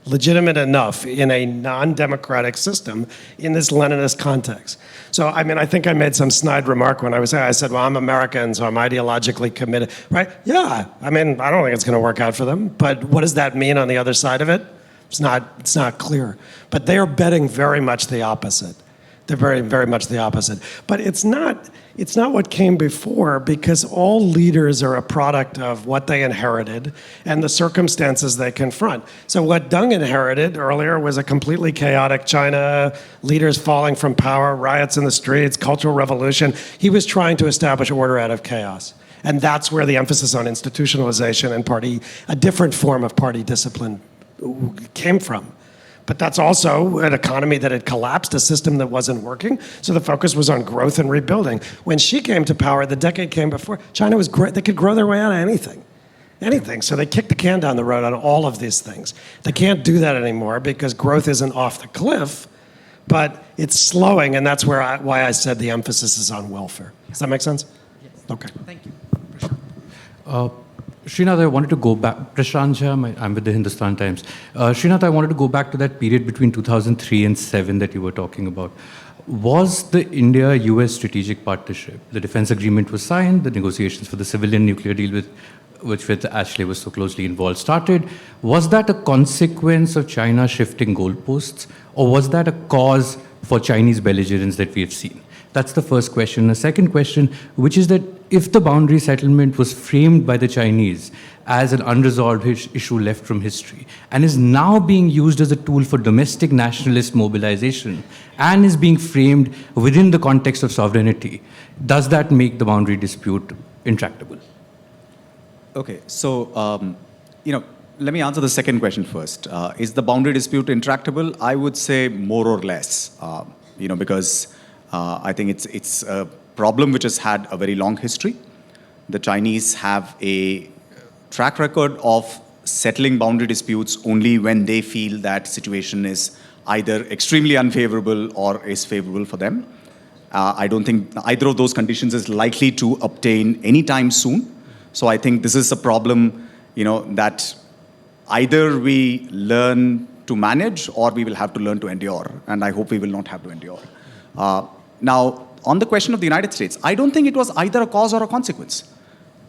in a non-democratic system in this Leninist context. So, I mean, I think I made some snide remark when I said, well, I'm American, so I'm ideologically committed, right? Yeah, I mean, I don't think it's going to work out for them, but what does that mean on the other side of it? It's not clear. But they are betting very much the opposite. They're very, very much the opposite. But it's not what came before, because all leaders are a product of what they inherited and the circumstances they confront. So what Deng inherited earlier was a completely chaotic China, leaders falling from power, riots in the streets, cultural revolution. He was trying to establish order out of chaos. And that's where the emphasis on institutionalization and a different form of party discipline came from. But that's also an economy that had collapsed, a system that wasn't working. So the focus was on growth and rebuilding. When Xi came to power, the decade came before, China was great. They could grow their way out of anything. So they kicked the can down the road on all of these things. They can't do that anymore because growth isn't off the cliff, but it's slowing, and that's why I said the emphasis is on welfare. Does that make sense? Yes. Okay. Thank you. Srinath, I wanted to go back. Prashant, I'm with the Hindustan Times. Srinath, I wanted to go back to that period between 2003 and 2007 that you were talking about. Was the India-US strategic partnership, the defense agreement was signed, the negotiations for the civilian nuclear deal with Ashley was so closely involved started. Was that a consequence of China shifting goalposts, or was that a cause for Chinese belligerence that we have seen? That's the first question. The second question, which is that if the boundary settlement was framed by the Chinese as an unresolved issue left from history and is now being used as a tool for domestic nationalist mobilization and is being framed within the context of sovereignty, does that make the boundary dispute intractable? Okay, so, let me answer the second question first. Is the boundary dispute intractable? I would say more or less, because I think it's a problem which has had a very long history. The Chinese have a track record of settling boundary disputes only when they feel that situation is either extremely unfavorable or is favorable for them. I don't think either of those conditions is likely to obtain anytime soon. So I think this is a problem, that either we learn to manage or we will have to learn to endure. And I hope we will not have to endure. Now, on the question of the United States, I don't think it was either a cause or a consequence.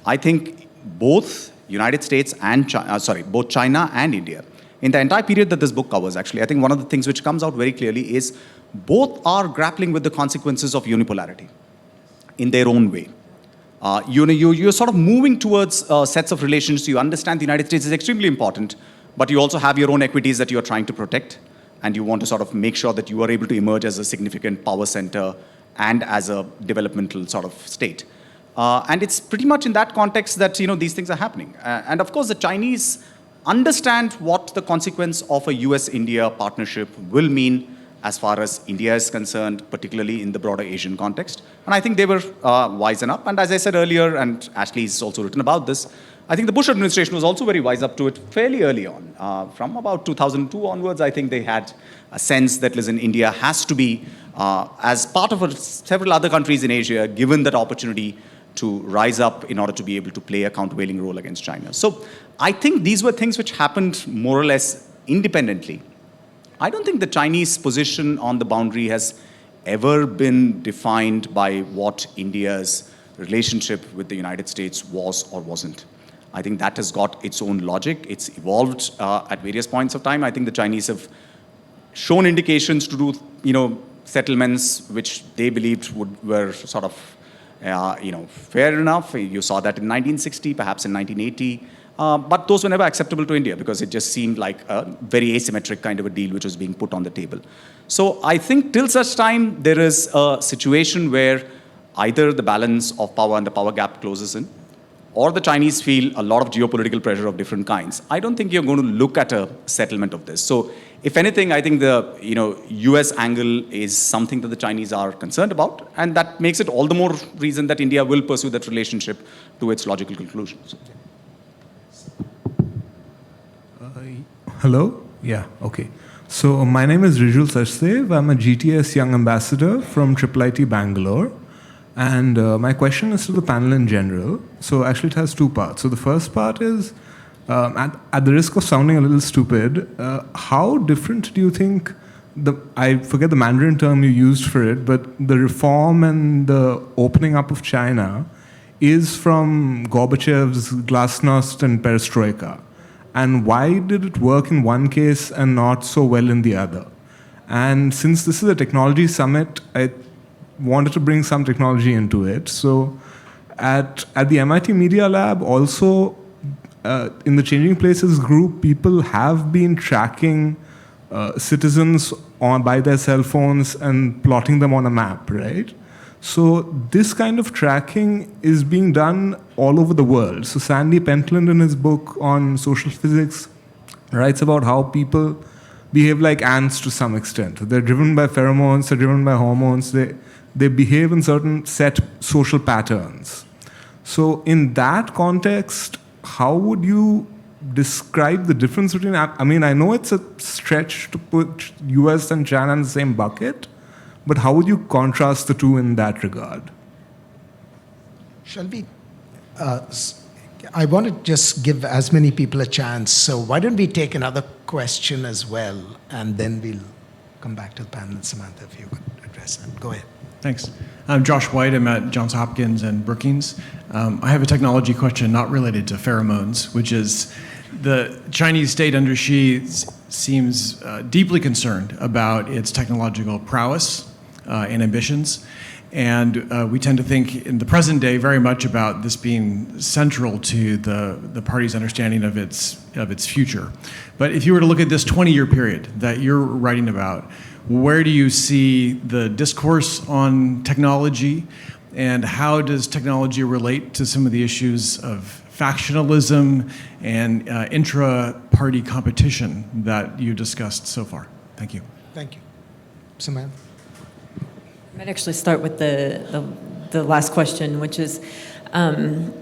I think both United States and both China and India, in the entire period that this book covers, actually, I think one of the things which comes out very clearly is both are grappling with the consequences of unipolarity in their own way. You're sort of moving towards sets of relations. You understand the United States is extremely important, but you also have your own equities that you're trying to protect, and you want to sort of make sure that you are able to emerge as a significant power center and as a developmental sort of state. And it's pretty much in that context that these things are happening. And of course, the Chinese understand what the consequence of a US-India partnership will mean as far as India is concerned, particularly in the broader Asian context. And I think they were wise enough. And as I said earlier, and Ashley's also written about this, I think the Bush administration was also very wise up to it fairly early on. From about 2002 onwards, I think they had a sense that, listen, India has to be, as part of several other countries in Asia, given that opportunity to rise up in order to be able to play a countervailing role against China. So I think these were things which happened more or less independently. I don't think the Chinese position on the boundary has ever been defined by what India's relationship with the United States was or wasn't. I think that has got its own logic. It's evolved at various points of time. I think the Chinese have shown indications to do, settlements which they believed were sort of, fair enough. You saw that in 1960, perhaps in 1980. But those were never acceptable to India because it just seemed like a very asymmetric kind of a deal which was being put on the table. So I think till such time there is a situation where either the balance of power and the power gap closes in, or the Chinese feel a lot of geopolitical pressure of different kinds. I don't think you're going to look at a settlement of this. So if anything, I think the US angle is something that the Chinese are concerned about, and that makes it all the more reason that India will pursue that relationship to its logical conclusions. Hello? Yeah, okay. So my name is Rijul Sachdev. I'm a GTS Young Ambassador from IIIT Bangalore. And my question is to the panel in general. So actually it has two parts. So the first part is, at the risk of sounding a little stupid, how different do you think, I forget the Mandarin term you used for it, but the reform and the opening up of China is from Gorbachev's Glasnost and Perestroika? And why did it work in one case and not so well in the other? And since this is a technology summit, I wanted to bring some technology into it. So at the MIT Media Lab, also in the Changing Places group, people have been tracking citizens by their cell phones and plotting them on a map, right? So this kind of tracking is being done all over the world. So Sandy Pentland, in his book on social physics, writes about how people behave like ants to some extent. They're driven by pheromones, they're driven by hormones, they behave in certain set social patterns. So in that context, how would you describe the difference between, I mean, I know it's a stretch to put US and China in the same bucket, but how would you contrast the two in that regard? Shall we? I want to just give as many people a chance. So why don't we take another question as well, and then we'll come back to the panel. Samantha, if you could address that. Go ahead. Thanks. I'm Josh White. I'm at Johns Hopkins and Brookings. I have a technology question not related to pheromones, which is the Chinese state under Xi seems deeply concerned about its technological prowess and ambitions. And we tend to think in the present day very much about this being central to the party's understanding of its future. But if you were to look at this 20-year period that you're writing about, where do you see the discourse on technology, and how does technology relate to some of the issues of factionalism and intra-party competition that you discussed so far? Thank you. Thank you. Samantha? I might actually start with the last question, which is, I've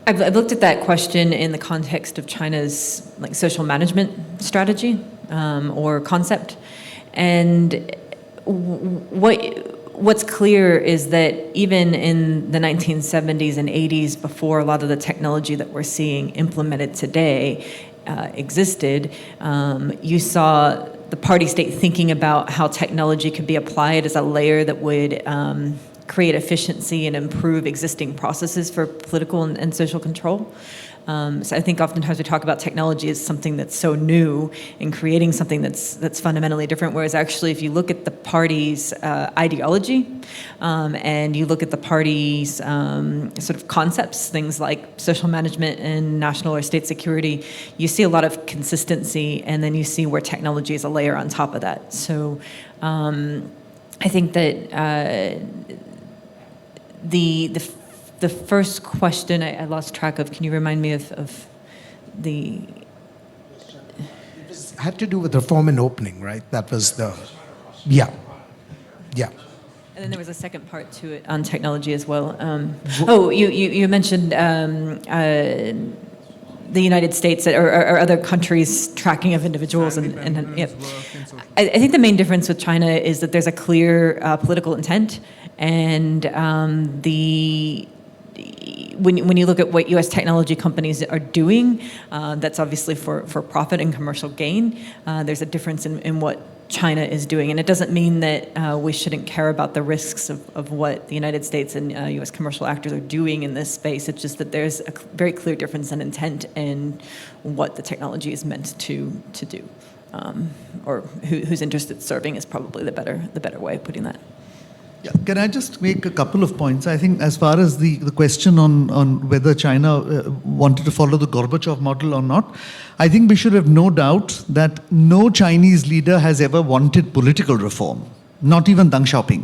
looked at that question in the context of China's social management strategy or concept, and what's clear is that even in the 1970s and 80s, before a lot of the technology that we're seeing implemented today existed, you saw the party state thinking about how technology could be applied as a layer that would create efficiency and improve existing processes for political and social control. So I think oftentimes we talk about technology as something that's so new and creating something that's fundamentally different, whereas actually if you look at the party's ideology and you look at the party's sort of concepts, things like social management and national or state security, you see a lot of consistency, and then you see where technology is a layer on top of that. So I think that the first question I lost track of. Can you remind me of the? It had to do with reform and opening, right? That was the, yeah. And then there was a second part to it on technology as well. You mentioned the United States or other countries' tracking of individuals, and yeah. I think the main difference with China is that there's a clear political intent, and when you look at what U.S. technology companies are doing, that's obviously for profit and commercial gain. There's a difference in what China is doing, and it doesn't mean that we shouldn't care about the risks of what the United States and U.S. commercial actors are doing in this space. It's just that there's a very clear difference in intent and what the technology is meant to do, or whose interest it's serving is probably the better way of putting that. Yeah. Can I just make a couple of points? I think as far as the question on whether China wanted to follow the Gorbachev model or not, I think we should have no doubt that no Chinese leader has ever wanted political reform, not even Deng Xiaoping.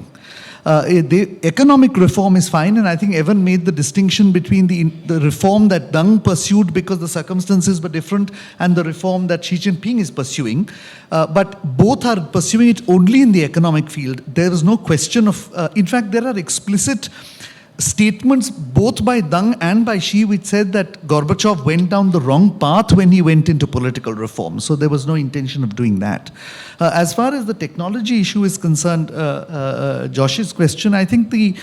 The economic reform is fine, and I think Evan made the distinction between the reform that Deng pursued because the circumstances were different and the reform that Xi Jinping is pursuing. But both are pursuing it only in the economic field. There is no question of, in fact, there are explicit statements both by Deng and by Xi which said that Gorbachev went down the wrong path when he went into political reform. So there was no intention of doing that. As far as the technology issue is concerned, Josh's question, I think the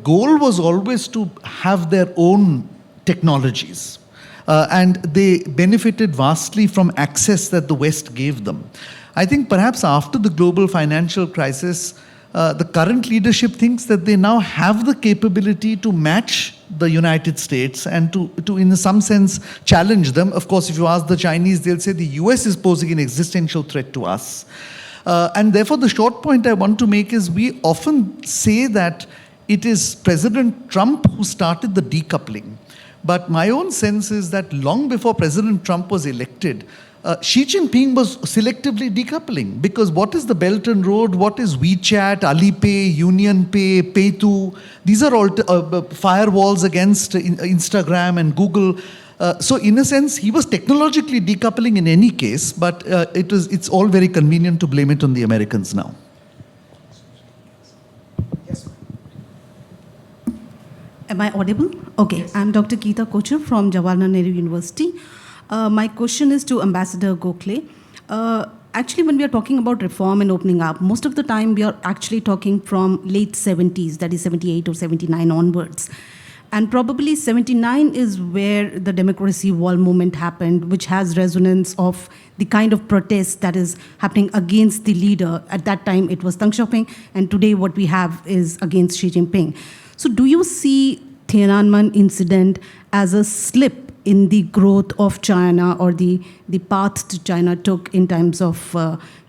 goal was always to have their own technologies. And they benefited vastly from access that the West gave them. I think perhaps after the global financial crisis, the current leadership thinks that they now have the capability to match the United States and to in some sense, challenge them. Of course, if you ask the Chinese, they'll say the US is posing an existential threat to us. And therefore, the short point I want to make is we often say that it is President Trump who started the decoupling. But my own sense is that long before President Trump was elected, Xi Jinping was selectively decoupling, because what is the Belt and Road, what is WeChat, Alipay, UnionPay, Paytoo, these are all firewalls against Instagram and Google. So in a sense, he was technologically decoupling in any case, but it's all very convenient to blame it on the Americans now. Yes. Am I audible? Okay, yes. I'm Dr. Geeta Kochar from Jawaharlal Nehru University. My question is to Ambassador Gokhale. Actually, when we are talking about reform and opening up, most of the time we are actually talking from late 70s, that is 78 or 79 onwards. And probably 79 is where the democracy wall movement happened, which has resonance of the kind of protest that is happening against the leader. At that time, it was Deng Xiaoping, and today what we have is against Xi Jinping. So do you see Tiananmen incident as a slip in the growth of China, or the path to China took in terms of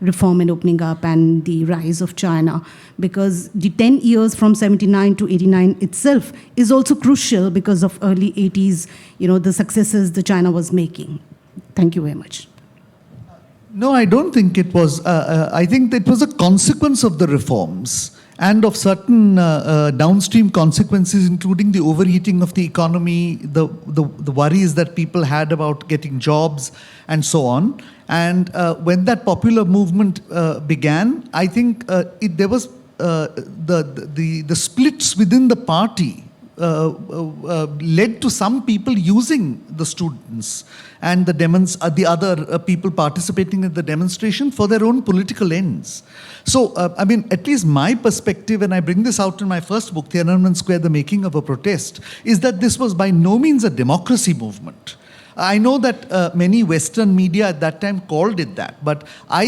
reform and opening up and the rise of China? Because the 10 years from 79 to 89 itself is also crucial because of early 80s, the successes that China was making. Thank you very much. No, I don't think it was. I think it was a consequence of the reforms and of certain downstream consequences, including the overheating of the economy, the worries that people had about getting jobs, and so on. And when that popular movement began, I think there was the splits within the party led to some people using the students and the other people participating in the demonstration for their own political ends. So, I mean, at least my perspective, and I bring this out in my first book, Tiananmen Square, The Making of a Protest, is that this was by no means a democracy movement. I know that many Western media at that time called it that, but I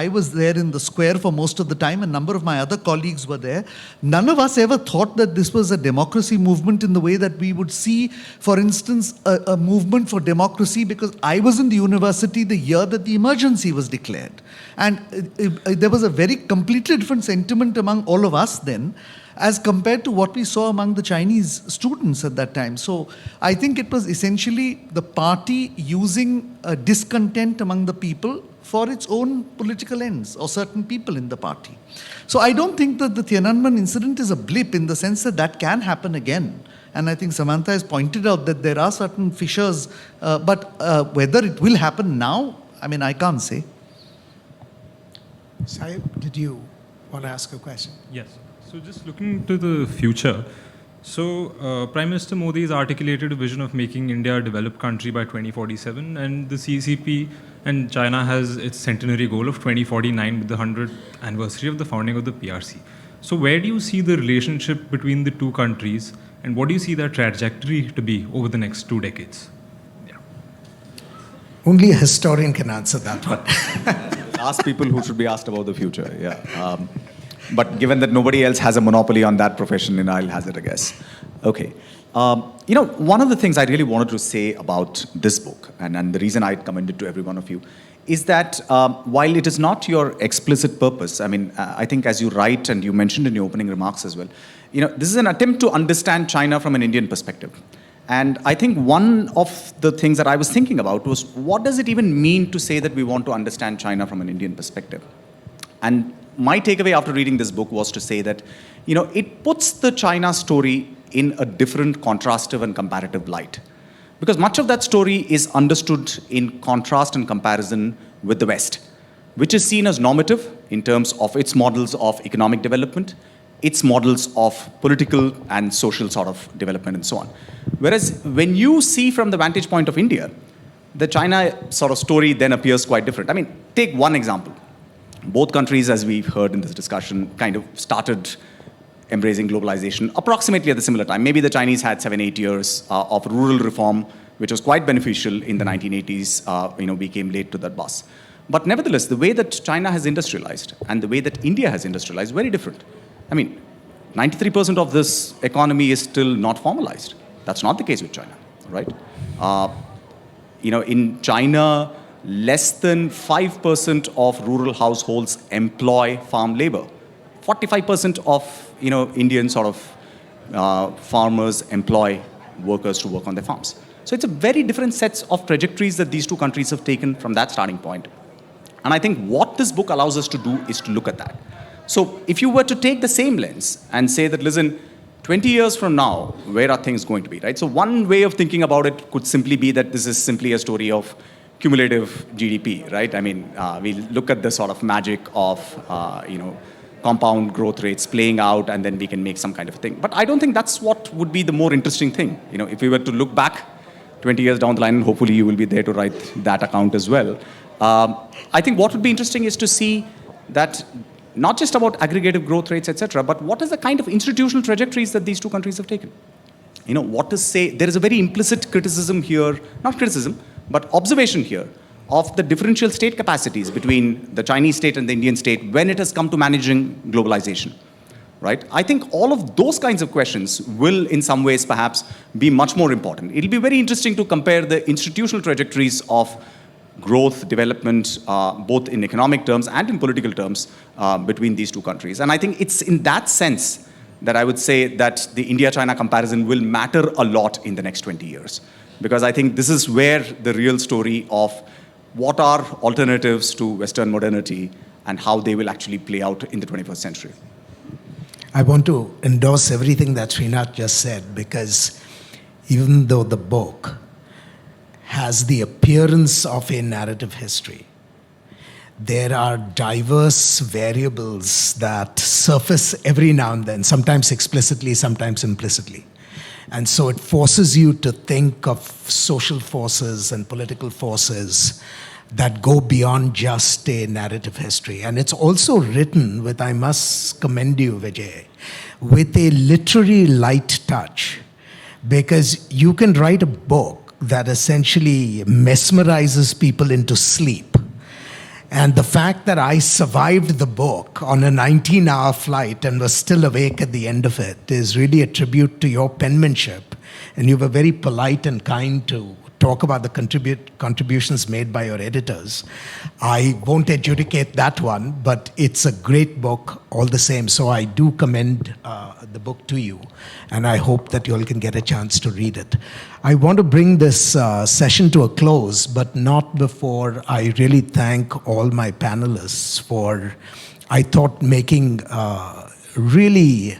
was there in the square for most of the time, and a number of my other colleagues were there. None of us ever thought that this was a democracy movement in the way that we would see, for instance, a movement for democracy, because I was in the university the year that the emergency was declared. And there was a very completely different sentiment among all of us then, as compared to what we saw among the Chinese students at that time. So I think it was essentially the party using discontent among the people for its own political ends, or certain people in the party. So I don't think that the Tiananmen incident is a blip, in the sense that that can happen again. And I think Samantha has pointed out that there are certain fissures, but whether it will happen now, I mean, I can't say. Saib, did you want to ask a question? Yes. So just looking to the future, so Prime Minister Modi has articulated a vision of making India a developed country by 2047, and the CCP and China has its centenary goal of 2049 with the 100th anniversary of the founding of the PRC. So where do you see the relationship between the two countries, and what do you see their trajectory to be over the next 2 decades? Yeah. Only a historian can answer that one. Ask people who should be asked about the future, yeah. But given that nobody else has a monopoly on that profession, I'll hazard a guess. Okay. One of the things I really wanted to say about this book, and the reason I commend it to every one of you, is that while it is not your explicit purpose, I mean, I think as you write, and you mentioned in your opening remarks as well, this is an attempt to understand China from an Indian perspective. And I think one of the things that I was thinking about was, what does it even mean to say that we want to understand China from an Indian perspective? And my takeaway after reading this book was to say that, it puts the China story in a different contrastive and comparative light. Because much of that story is understood in contrast and comparison with the West, which is seen as normative in terms of its models of economic development, its models of political and social sort of development and so on. Whereas when you see from the vantage point of India, the China sort of story then appears quite different. I mean, take one example. Both countries, as we've heard in this discussion, kind of started embracing globalization approximately at the similar time. Maybe the Chinese had 7-8 years of rural reform, which was quite beneficial in the 1980s. We came late to that bus. But nevertheless, the way that China has industrialized and the way that India has industrialized, very different. I mean, 93% of this economy is still not formalized. That's not the case with China, right? In China, less than 5% of rural households employ farm labor. 45% of Indian sort of farmers employ workers to work on their farms. So it's a very different sets of trajectories that these two countries have taken from that starting point. And I think what this book allows us to do is to look at that. So if you were to take the same lens and say that, listen, 20 years from now, where are things going to be, right? So one way of thinking about it could simply be that this is simply a story of cumulative GDP, right? I mean, we look at the sort of magic of, compound growth rates playing out, and then we can make some kind of thing. But I don't think that's what would be the more interesting thing. If we were to look back 20 years down the line, and hopefully you will be there to write that account as well. I think what would be interesting is to see that not just about aggregative growth rates, etc., but what is the kind of institutional trajectories that these two countries have taken? What to say, there is a very implicit criticism here, not criticism, but observation here of the differential state capacities between the Chinese state and the Indian state when it has come to managing globalization, right? I think all of those kinds of questions will, in some ways, perhaps be much more important. It'll be very interesting to compare the institutional trajectories of growth, development, both in economic terms and in political terms, between these two countries. And I think it's in that sense that I would say that the India-China comparison will matter a lot in the next 20 years. Because I think this is where the real story of what are alternatives to Western modernity and how they will actually play out in the 21st century. I want to endorse everything that Srinath just said, because even though the book has the appearance of a narrative history, there are diverse variables that surface every now and then, sometimes explicitly, sometimes implicitly. And so it forces you to think of social forces and political forces that go beyond just a narrative history. And it's also written with, I must commend you, Vijay, with a literary light touch, because you can write a book that essentially mesmerizes people into sleep. And the fact that I survived the book on a 19-hour flight and was still awake at the end of it is really a tribute to your penmanship. And you were very polite and kind to talk about the contributions made by your editors. I won't adjudicate that one, but it's a great book all the same. So I do commend the book to you, and I hope that you all can get a chance to read it. I want to bring this session to a close, but not before I really thank all my panelists for, I thought, making really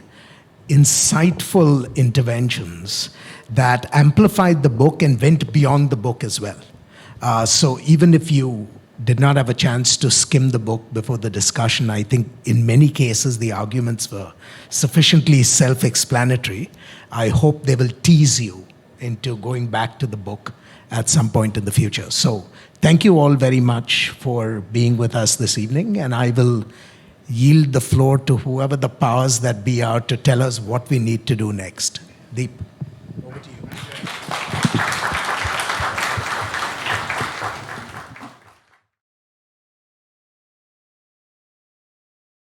insightful interventions that amplified the book and went beyond the book as well. So even if you did not have a chance to skim the book before the discussion, I think in many cases the arguments were sufficiently self-explanatory. I hope they will tease you into going back to the book at some point in the future. So thank you all very much for being with us this evening, and I will yield the floor to whoever the powers that be are to tell us what we need to do next. Deep.